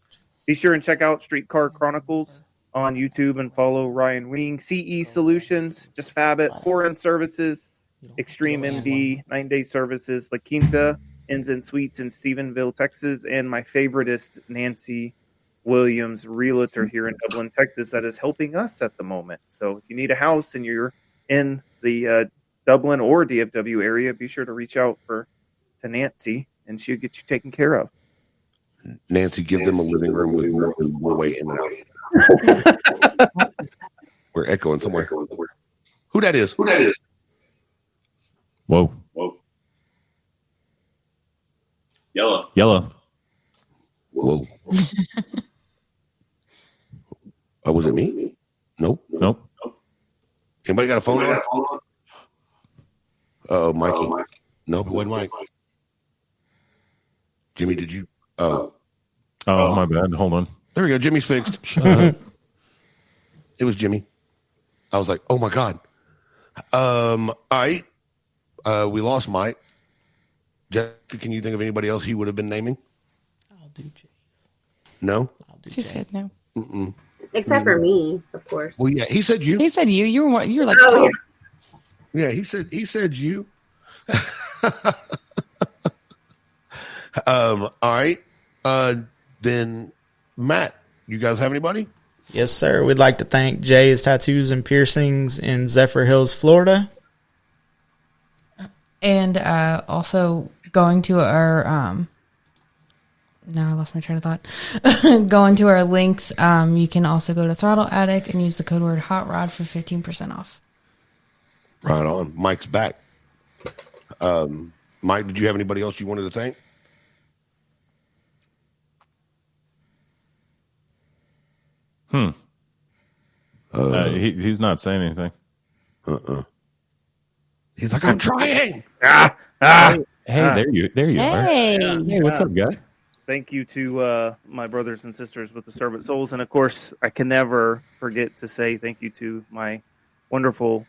Be sure and check out Streetcar Chronicles on YouTube and follow Ryan Wing. CE Solutions, just fab it. Foreign Services, Extreme MD, 9-day services, La Quinta, Inns and Suites in Stephenville, Texas, and my favoritist, Nancy Williams, realtor here in Dublin, Texas, that is helping us at the moment. So if you need a house and you're in the Dublin or DFW area, be sure to reach out to Nancy, and she'll get you taken care of. Nancy, give them a living room with more than one way in and out. We're echoing somewhere. Who that is? Whoa. Yellow. Whoa. Oh, was it me? Nope. Nope. Anybody got a phone on? Oh, Mikey. Nope, it wasn't Mike. Jimmy, did you? Oh, my bad. Hold on. there we go. Jimmy's fixed. It was Jimmy. I was like, oh my God. All right. We lost Mike. Jessica, can you think of anybody else he would have been naming? I'll do Jay's. No? She said no. Mm-mm. Except for me, of course. Well, yeah, he said you. He said you. You were like Oh, top. Yeah, he said you. All right. Then Matt, you guys have anybody? Yes, sir. We'd like to thank Jay's Tattoos and Piercings in Zephyr Hills, Florida. And also going to our now I lost my train of thought. Going to our links, you can also go to Throttle Addict and use the code word Hot Rod for 15% off. Right on. Mike's back. Mike, did you have anybody else you wanted to thank? He's not saying anything. He's like, I'm trying. Hey, there you are. Hey. Hey, what's up, guy? Thank you to my brothers and sisters with the Servant Souls. And of course, I can never forget to say thank you to my wonderful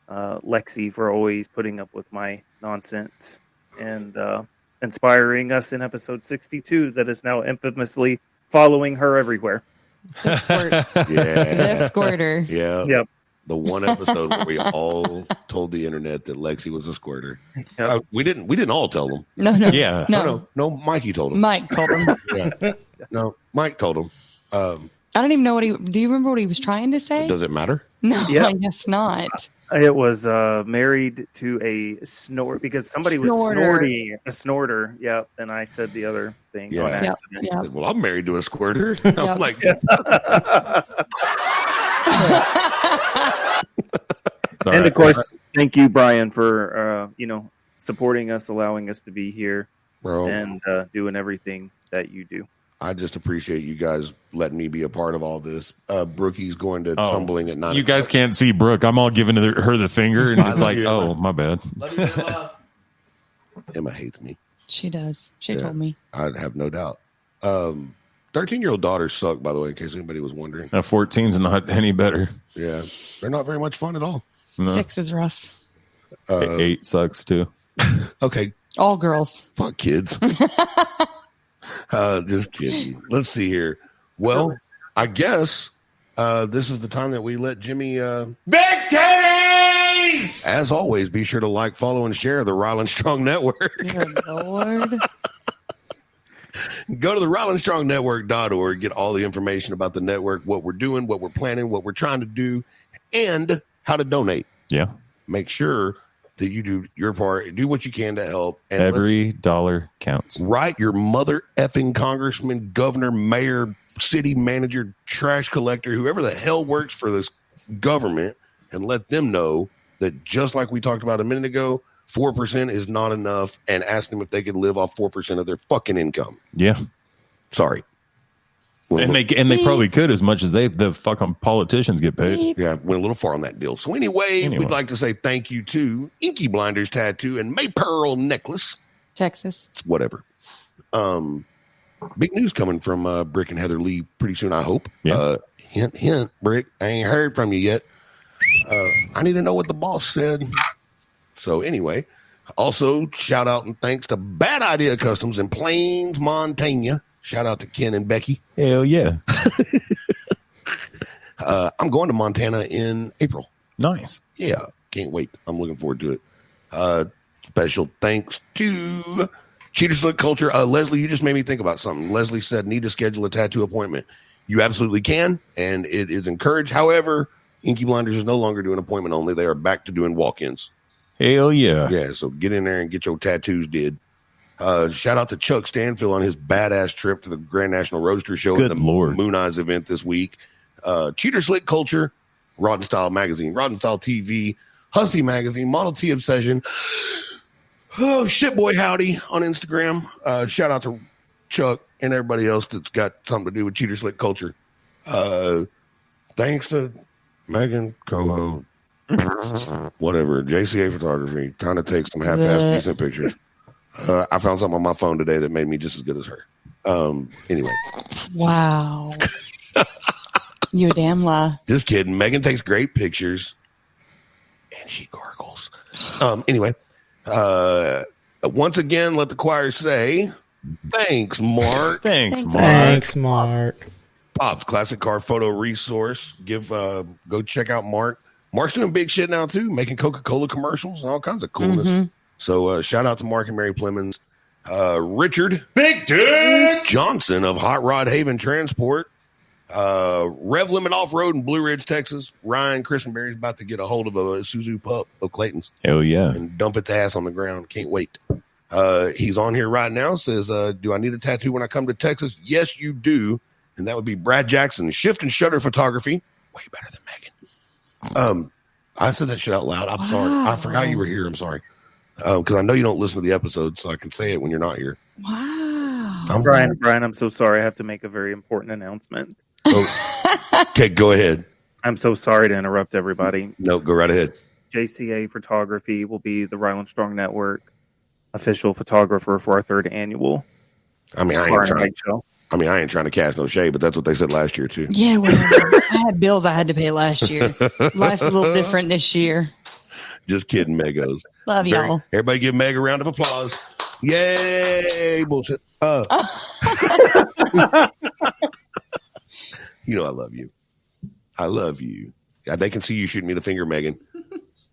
Lexi for always putting up with my nonsense and inspiring us in episode 62 that is now infamously following her everywhere. The squirt. Yeah. The squirter. Yeah. Yep. The one episode where we all told the internet that Lexi was a squirter. Yep. We didn't all tell them. No. Yeah. No, Mikey told him. Mike told him. Yeah. No, Mike told him. I don't even know what do you remember what he was trying to say? Does it matter? No, Yep. I guess not. It was married to a snort because somebody was snorting a snorter. Yep. And I said the other thing on Yeah. accident. Yep. Well, I'm married to a squirter. Yep. I'm like, And of course, thank you, Brian, for supporting us, allowing us to be here, bro, and doing everything that you do. I just appreciate you guys letting me be a part of all this. Brookie's going to tumbling at 9 You guys can't see Brooke. I'm all giving her the finger, and it's like, oh, my bad. Emma hates me. She does. She told me. I have no doubt. 13-year-old daughters suck, by the way, in case anybody was wondering. 14's not any better. Yeah, they're not very much fun at all. No. 6 is rough. 8 sucks too. Okay, All girls. fuck kids. Just kidding. Let's see here. Well, I guess this is the time that we let Jimmy. Big titties! As always, be sure to like, follow, and share the Rylan Strong Network. Good Lord. Go to the RylanStrongNetwork.org. Get all the information about the network, what we're doing, what we're planning, what we're trying to do, and how to donate. Yeah. Make sure that you do your part. Do what you can to help. And Every dollar counts. write your mother effing congressman, governor, mayor, city manager, trash collector, whoever the hell works for this government, and let them know that just like we talked about a minute ago, 4% is not enough, and ask them if they could live off 4% of their fucking income. Yeah. Sorry. And they probably could as much as the fucking politicians get paid. Yeah, went a little far on that deal. So anyway, we'd like to say thank you to Inky Blinders Tattoo and May Pearl Necklace. Texas. Whatever. Big news coming from Brick and Heather Lee pretty soon, I hope. Yeah. Hint, hint, Brick. I ain't heard from you yet. I need to know what the boss said. So anyway, also shout out and thanks to Bad Idea Customs in Plains, Montana. Shout out to Ken and Becky. Hell yeah. I'm going to Montana in April. Nice. Yeah, can't wait. I'm looking forward to it. Special thanks to Cheater Slick Culture. Leslie, you just made me think about something. Leslie said, need to schedule a tattoo appointment. You absolutely can, and it is encouraged. However, Inky Blinders is no longer doing appointment only. They are back to doing walk-ins. Hell yeah. Yeah, so get in there and get your tattoos did. Shout out to Chuck Stanfield on his badass trip to the Grand National Roadster Show Good at the Lord. Moon Eyes event this week. Cheater Slick Culture, Rod and Style Magazine, Rod and Style TV, Hussy Magazine, Model T Obsession, oh, Shit Boy Howdy on Instagram. Shout out to Chuck and everybody else that's got something to do with Cheater Slick Culture. Thanks to Megan, Coho, whatever, JCA Photography, kind of takes some half-ass decent pictures. I found something on my phone today that made me just as good as her. Anyway. Wow. You damn lie. Just kidding. Megan takes great pictures. And she gargles. Anyway. Once again, let the choir say, thanks, Mark. Thanks, Mark. Thanks, Mark. Pops Classic Car Photo Resource. Go check out Mark. Mark's doing big shit now too, making Coca-Cola commercials and all kinds of coolness. Mm-hmm. So shout out to Mark and Mary Plemons. Richard Big Dick Johnson of Hot Rod Haven Transport. Rev Limit Off Road in Blue Ridge, Texas. Ryan Christenberry's about to get a hold of a Suzu pup of Clayton's Hell yeah. and dump its ass on the ground. Can't wait. He's on here right now. Says, do I need a tattoo when I come to Texas? Yes, you do. And that would be Brad Jackson, Shift and Shutter Photography. Way better than Megan. I said that shit out loud. I'm sorry. I forgot you were here. I'm sorry. Because I know you don't listen to the episode, so I can say it when you're not here. Wow. Brian, I'm so sorry. I have to make a very important announcement. Okay, go ahead. I'm so sorry to interrupt everybody. No, go right ahead. JCA Photography will be the Rylan Strong Network official photographer for our 3rd annual I mean, I Bar ain't and trying. Bike show. I mean, I ain't trying to cast no shade, but that's what they said last year too. Yeah, well, I had bills I had to pay last year. Life's a little different this year. Just kidding, Megos. Love y'all. Everybody give Meg a round of applause. Yay! Bullshit. You know I love you. I love you. They can see you shooting me the finger, Megan,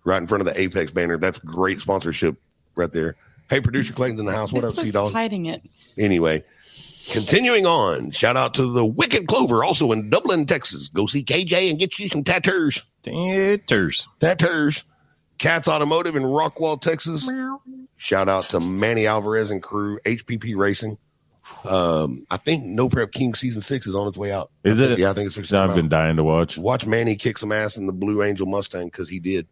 right in front of the Apex banner. That's great sponsorship right there. Hey, producer Clayton's in the house. What This up, was C-Dog? hiding it. Anyway, continuing on. Shout out to the Wicked Clover, also in Dublin, Texas. Go see KJ and get you some tattoos. Tattoos. Cats Automotive in Rockwall, Texas. Shout out to Manny Alvarez and crew, HPP Racing. I think No Prep King season 6 is on its way out. Is it? Yeah, I think it's fixing to come I've been out. dying to watch. Watch Manny kick some ass in the Blue Angel Mustang because he did.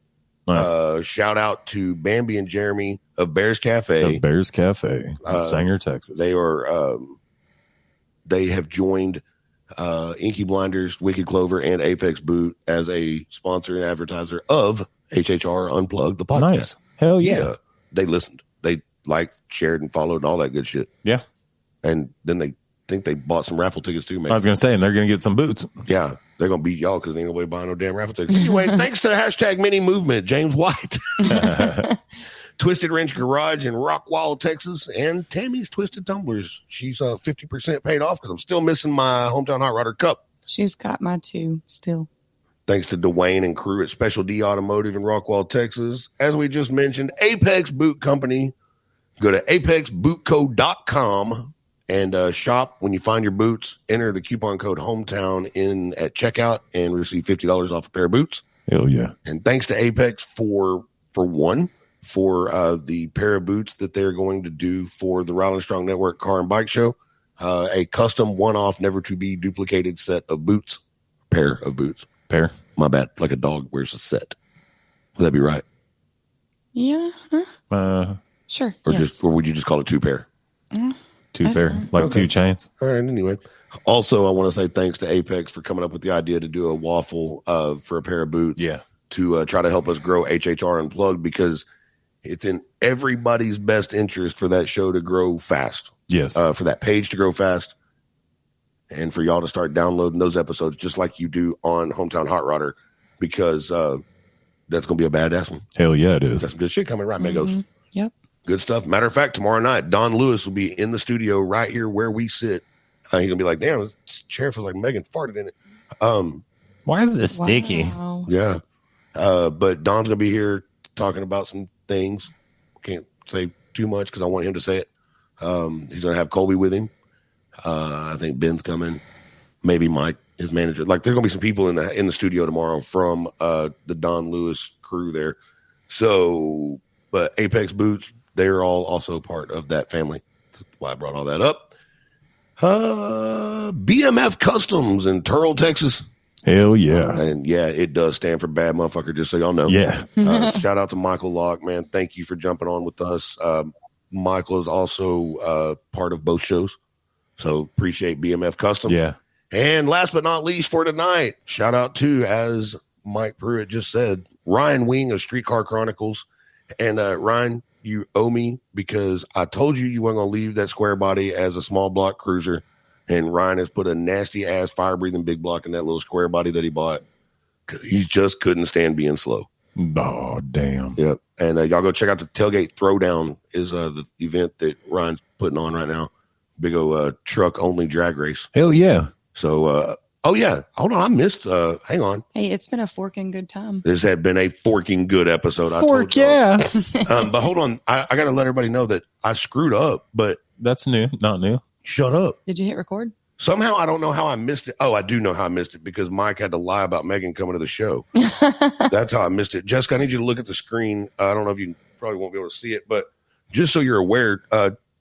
Nice. Shout out to Bambi and Jeremy of Bears Cafe. The Bears Cafe, Sanger, Texas. They are. They have joined Inky Blinders, Wicked Clover, and Apex Boot as a sponsor and advertiser of HHR Unplugged, the podcast. Nice. Hell yeah. They listened. They liked, shared, and followed, and all that good shit. Yeah. And then they think they bought some raffle tickets too, man. I was going to say, and they're going to get some boots. Yeah, they're going to beat y'all because ain't nobody buying no damn raffle tickets. Anyway, thanks to hashtag Mini Movement, James White, Twisted Wrench Garage in Rockwall, Texas, and Tammy's Twisted Tumblers. She's 50% paid off because I'm still missing my hometown Hot Rodder Cup. She's got my 2 still. Thanks to Dwayne and crew at Special D Automotive in Rockwall, Texas. As we just mentioned, Apex Boot Company. Go to apexbootco.com and shop. When you find your boots, enter the coupon code HOMETOWN in at checkout and receive $50 off a pair of boots. Hell yeah. And thanks to Apex for the pair of boots that they're going to do for the Rylan Strong Network Car and Bike Show. A custom one-off, never to be duplicated set of boots. Pair of boots. Pair. My bad. Like a dog wears a set. Would that be right? Yeah. Sure. Or yes. or would you just call it 2 pair? 2 pair. Like Okay. 2 chains. All right. Anyway, also I want to say thanks to Apex for coming up with the idea to do a waffle for a pair of boots. Yeah. To try to help us grow HHR Unplugged because it's in everybody's best interest for that show to grow fast. Yes. For that page to grow fast, and for y'all to start downloading those episodes just like you do on Hometown Hot Rodder, because that's going to be a badass one. Hell yeah, it is. That's some good shit coming, right, Megos? Yep. Good stuff. Matter of fact, tomorrow night, Don Lewis will be in the studio right here where we sit. He's going to be like, damn, this chair feels like Megan farted in it. Why is this sticky? Wow. Yeah. But Don's going to be here talking about some things. Can't say too much because I want him to say it. He's going to have Colby with him. I think Ben's coming. Maybe Mike, his manager. Like, there's going to be some people in the studio tomorrow from the Don Lewis crew there. So, but Apex Boots, they're all also part of that family. That's why I brought all that up. BMF Customs in Turl, Texas. Hell yeah. And yeah, it does stand for bad motherfucker, just so y'all know. Yeah. Shout out to Michael Locke, man. Thank you for jumping on with us. Michael is also part of both shows. So appreciate BMF Custom. Yeah. And last but not least for tonight, shout out to, as Mike Pruitt just said. Ryan Wing of Streetcar Chronicles. And Ryan, you owe me because I told you weren't going to leave that square body as a small block cruiser. And Ryan has put a nasty ass fire breathing big block in that little square body that he bought because he just couldn't stand being slow. Oh, damn. Yep. And y'all go check out the Tailgate Throwdown is the event that Ryan's putting on right now. Big old truck only drag race. Hell yeah. So, oh yeah. Hold on. I missed, hang on. Hey, it's been a forking good time. This had been a forking good episode. Fork, yeah. But hold on. I got to let everybody know that I screwed up, but That's new. Not new. shut up. Did you hit record? Somehow I don't know how I missed it. Oh, I do know how I missed it because Mike had to lie about Megan coming to the show. That's how I missed it. Jessica, I need you to look at the screen. I don't know if you probably won't be able to see it, but just so you're aware,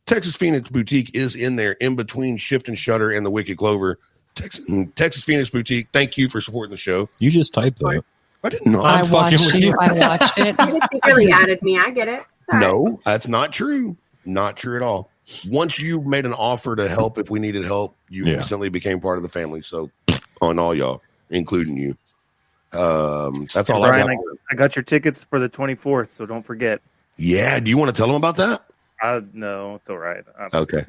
Texas Phoenix Boutique is in there in between Shift and Shutter and the Wicked Clover. Texas Phoenix Boutique, thank you for supporting the show. You just typed that. I didn't know. I watched it. You just secretly added me. I get it. It's all right. No, that's not true. Not true at all. Once you made an offer to help if we needed help, you instantly became part of the family. So on all y'all, including you. That's all Brian, I got. I got your tickets for the 24th, so don't forget. Yeah. Do you want to tell them about that? No, it's all right. Okay.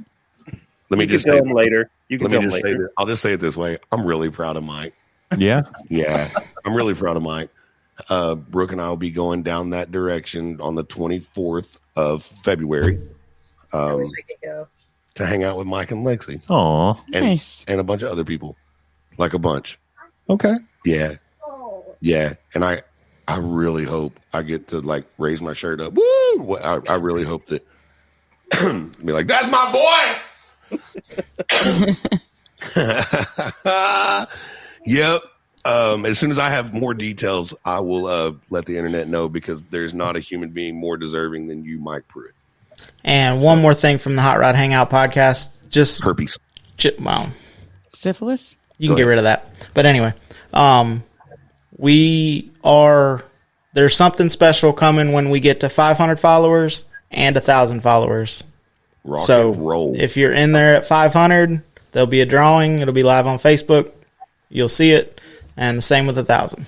Let me You just can say tell them later. You can Let me tell them just say later. this. I'll just say it this way. I'm really proud of Mike. Yeah. Yeah, I'm really proud of Mike. Brooke and I will be going down that direction on the 24th of February I wish I could go. to hang out with Mike and Lexi Aw. and, Nice. and a bunch of other people, like a bunch. Okay. Yeah, yeah. And I really hope I get to like raise my shirt up. Woo! I really hope that be like, that's my boy. Yep. As soon as I have more details, I will let the internet know because there's not a human being more deserving than you, Mike Pruitt. And one more thing from the Hot Rod Hangout podcast. Just Herpes. well, Syphilis? you can get rid of that. But anyway, there's something special coming when we get to 500 followers and 1,000 followers. Rock So and roll. if you're in there at 500, there'll be a drawing. It'll be live on Facebook. You'll see it. And the same with 1,000.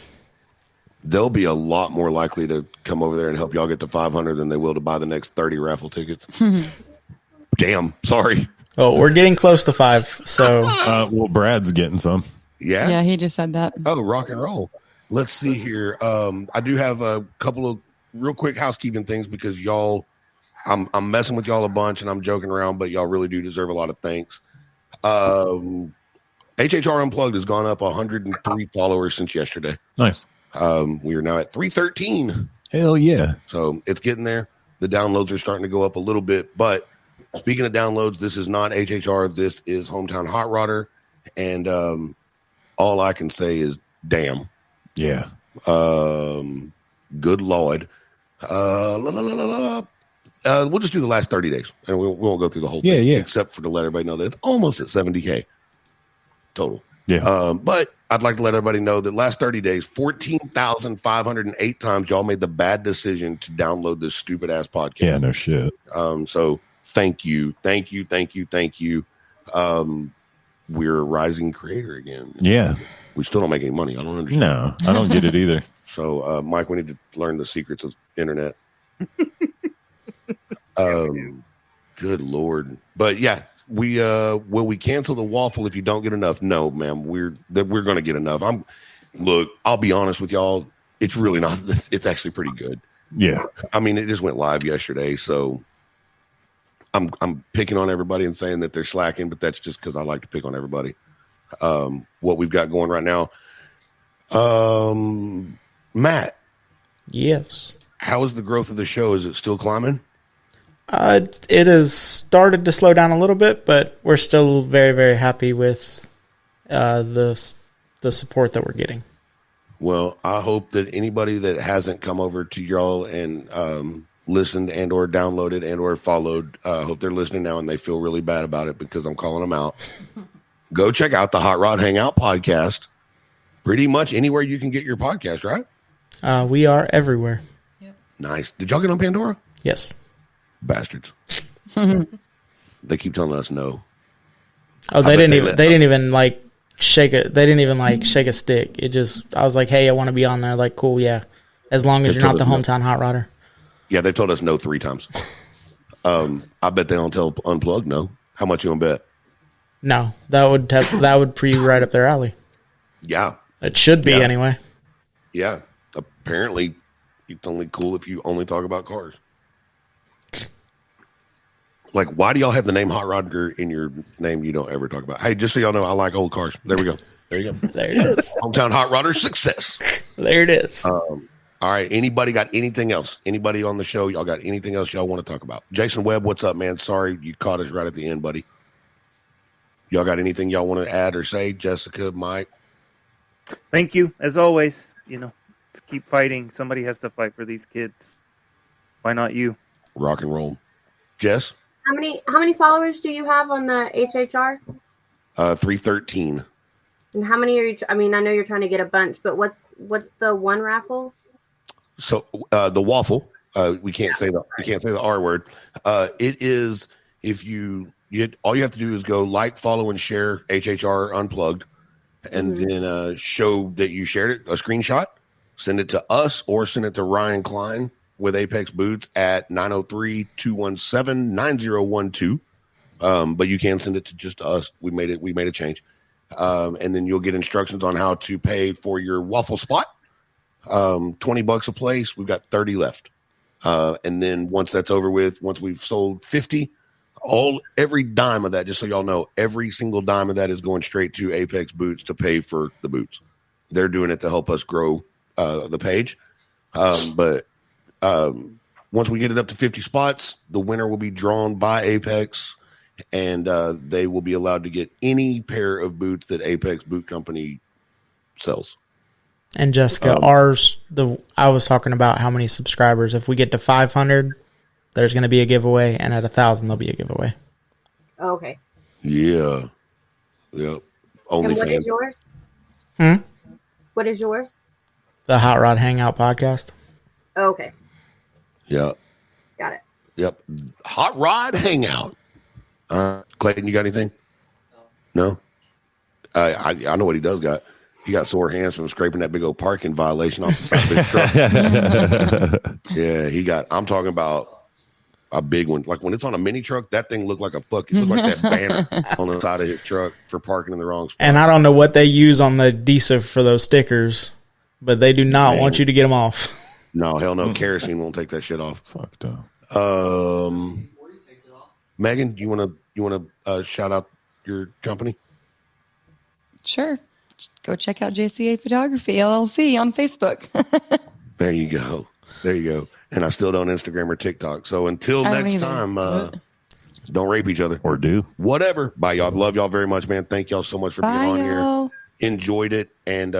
They'll be a lot more likely to come over there and help y'all get to 500 than they will to buy the next 30 raffle tickets. Damn. Sorry. Oh, we're getting close to 5. So Well, Brad's getting some. Yeah. Yeah, he just said that. Oh, rock and roll. Let's see here. I do have a couple of real quick housekeeping things because y'all, I'm messing with y'all a bunch and I'm joking around, but y'all really do deserve a lot of thanks. HHR Unplugged has gone up 103 followers since yesterday. Nice. We are now at 313. Hell yeah. So it's getting there. The downloads are starting to go up a little bit. But speaking of downloads, this is not HHR. This is Hometown Hotrodder. And all I can say is, damn. Yeah. Good Lord. We'll just do the last 30 days. And we won't go through the whole thing. Yeah. Except for to let everybody know that it's almost at 70K total. Yeah. But I'd like to let everybody know that last 30 days, 14,508 times y'all made the bad decision to download this stupid ass podcast. Yeah, no shit. So thank you. We're a rising creator again. Yeah. We still don't make any money. I don't understand. No, I don't get it either. So, Mike, we need to learn the secrets of internet. Good Lord. But yeah, will we cancel the waffle if you don't get enough? No, ma'am. We're going to get enough. Look, I'll be honest with y'all. It's really not. It's actually pretty good. Yeah. I mean, it just went live yesterday, so I'm picking on everybody and saying that they're slacking, but that's just because I like to pick on everybody. What we've got going right now, Matt. yes. How is the growth of the show? Is it still climbing? It has started to slow down a little bit, but we're still very, very happy with the support that we're getting. Well, I hope that anybody that hasn't come over to y'all and listened and or downloaded and or followed, hope they're listening now and they feel really bad about it because I'm calling them out. Go check out the Hot Rod Hangout podcast. Pretty much anywhere you can get your podcast, right? We are everywhere. Nice. Did y'all get on Pandora? Yes. Bastards. They keep telling us no. Oh, they didn't even like shake it. They didn't even like shake a stick. I was like, hey, I want to be on there. Like, cool, yeah. As long as you're not the hometown hot rodder. Yeah, they've told us no 3 times. I bet they don't tell Unplugged no. How much you gonna bet? No, that would be right up their alley. Yeah, it should be anyway. Yeah, apparently it's only cool if you only talk about cars. Like, why do y'all have the name Hotrodder in your name you don't ever talk about? Hey, just so y'all know, I like old cars. There we go. There you go. There it is. Hometown Hotrodder success. There it is. All right. Anybody got anything else? Anybody on the show? Y'all got anything else y'all want to talk about? Jason Webb, what's up, man? Sorry you caught us right at the end, buddy. Y'all got anything y'all want to add or say? Jessica, Mike? Thank you. As always, let's keep fighting. Somebody has to fight for these kids. Why not you? Rock and roll. Jess? How many followers do you have on the HHR? 313. And how many are you? I know you're trying to get a bunch, but what's the one raffle? So the waffle. We can't say the R word. It is if all you have to do is go like, follow, and share HHR Unplugged, and then show that you shared it, a screenshot. Send it to us or send it to Ryan Klein with Apex Boots at 903-217-9012. But you can send it to just us. We made a change. And then you'll get instructions on how to pay for your waffle spot. $20 a place. We've got 30 left. And then once that's over with, once we've sold 50, every dime of that, just so y'all know, every single dime of that is going straight to Apex Boots to pay for the boots. They're doing it to help us grow the page. But once we get it up to 50 spots, the winner will be drawn by Apex, and they will be allowed to get any pair of boots that Apex Boot Company sells. And Jessica, I was talking about how many subscribers. If we get to 500, there's going to be a giveaway, and at 1,000, there'll be a giveaway. Okay. Yeah. Yep. And what is yours? What is yours? The Hot Rod Hangout podcast. Okay. Yeah. Got it. Yep. Hot Rod Hangout. Clayton, you got anything? No? I know what he does got. He got sore hands from scraping that big old parking violation off the side of his truck. Yeah, I'm talking about a big one. Like when it's on a mini truck, that thing looked like looked like that banner on the side of his truck for parking in the wrong spot. And I don't know what they use on the adhesive for those stickers, but they do not want you to get them off. No, hell no. Kerosene won't take that shit off. Fucked up. Megan, you want to shout out your company? Sure. Go check out JCA Photography LLC on Facebook. There you go. And I still don't Instagram or TikTok. So until next time, don't rape each other. Or do. Whatever. Bye, y'all. Love y'all very much, man. Thank y'all so much for being on here. Enjoyed it. And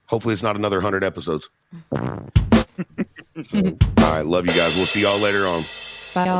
hopefully it's not another 100 episodes. All right. Love you guys. We'll see y'all later on.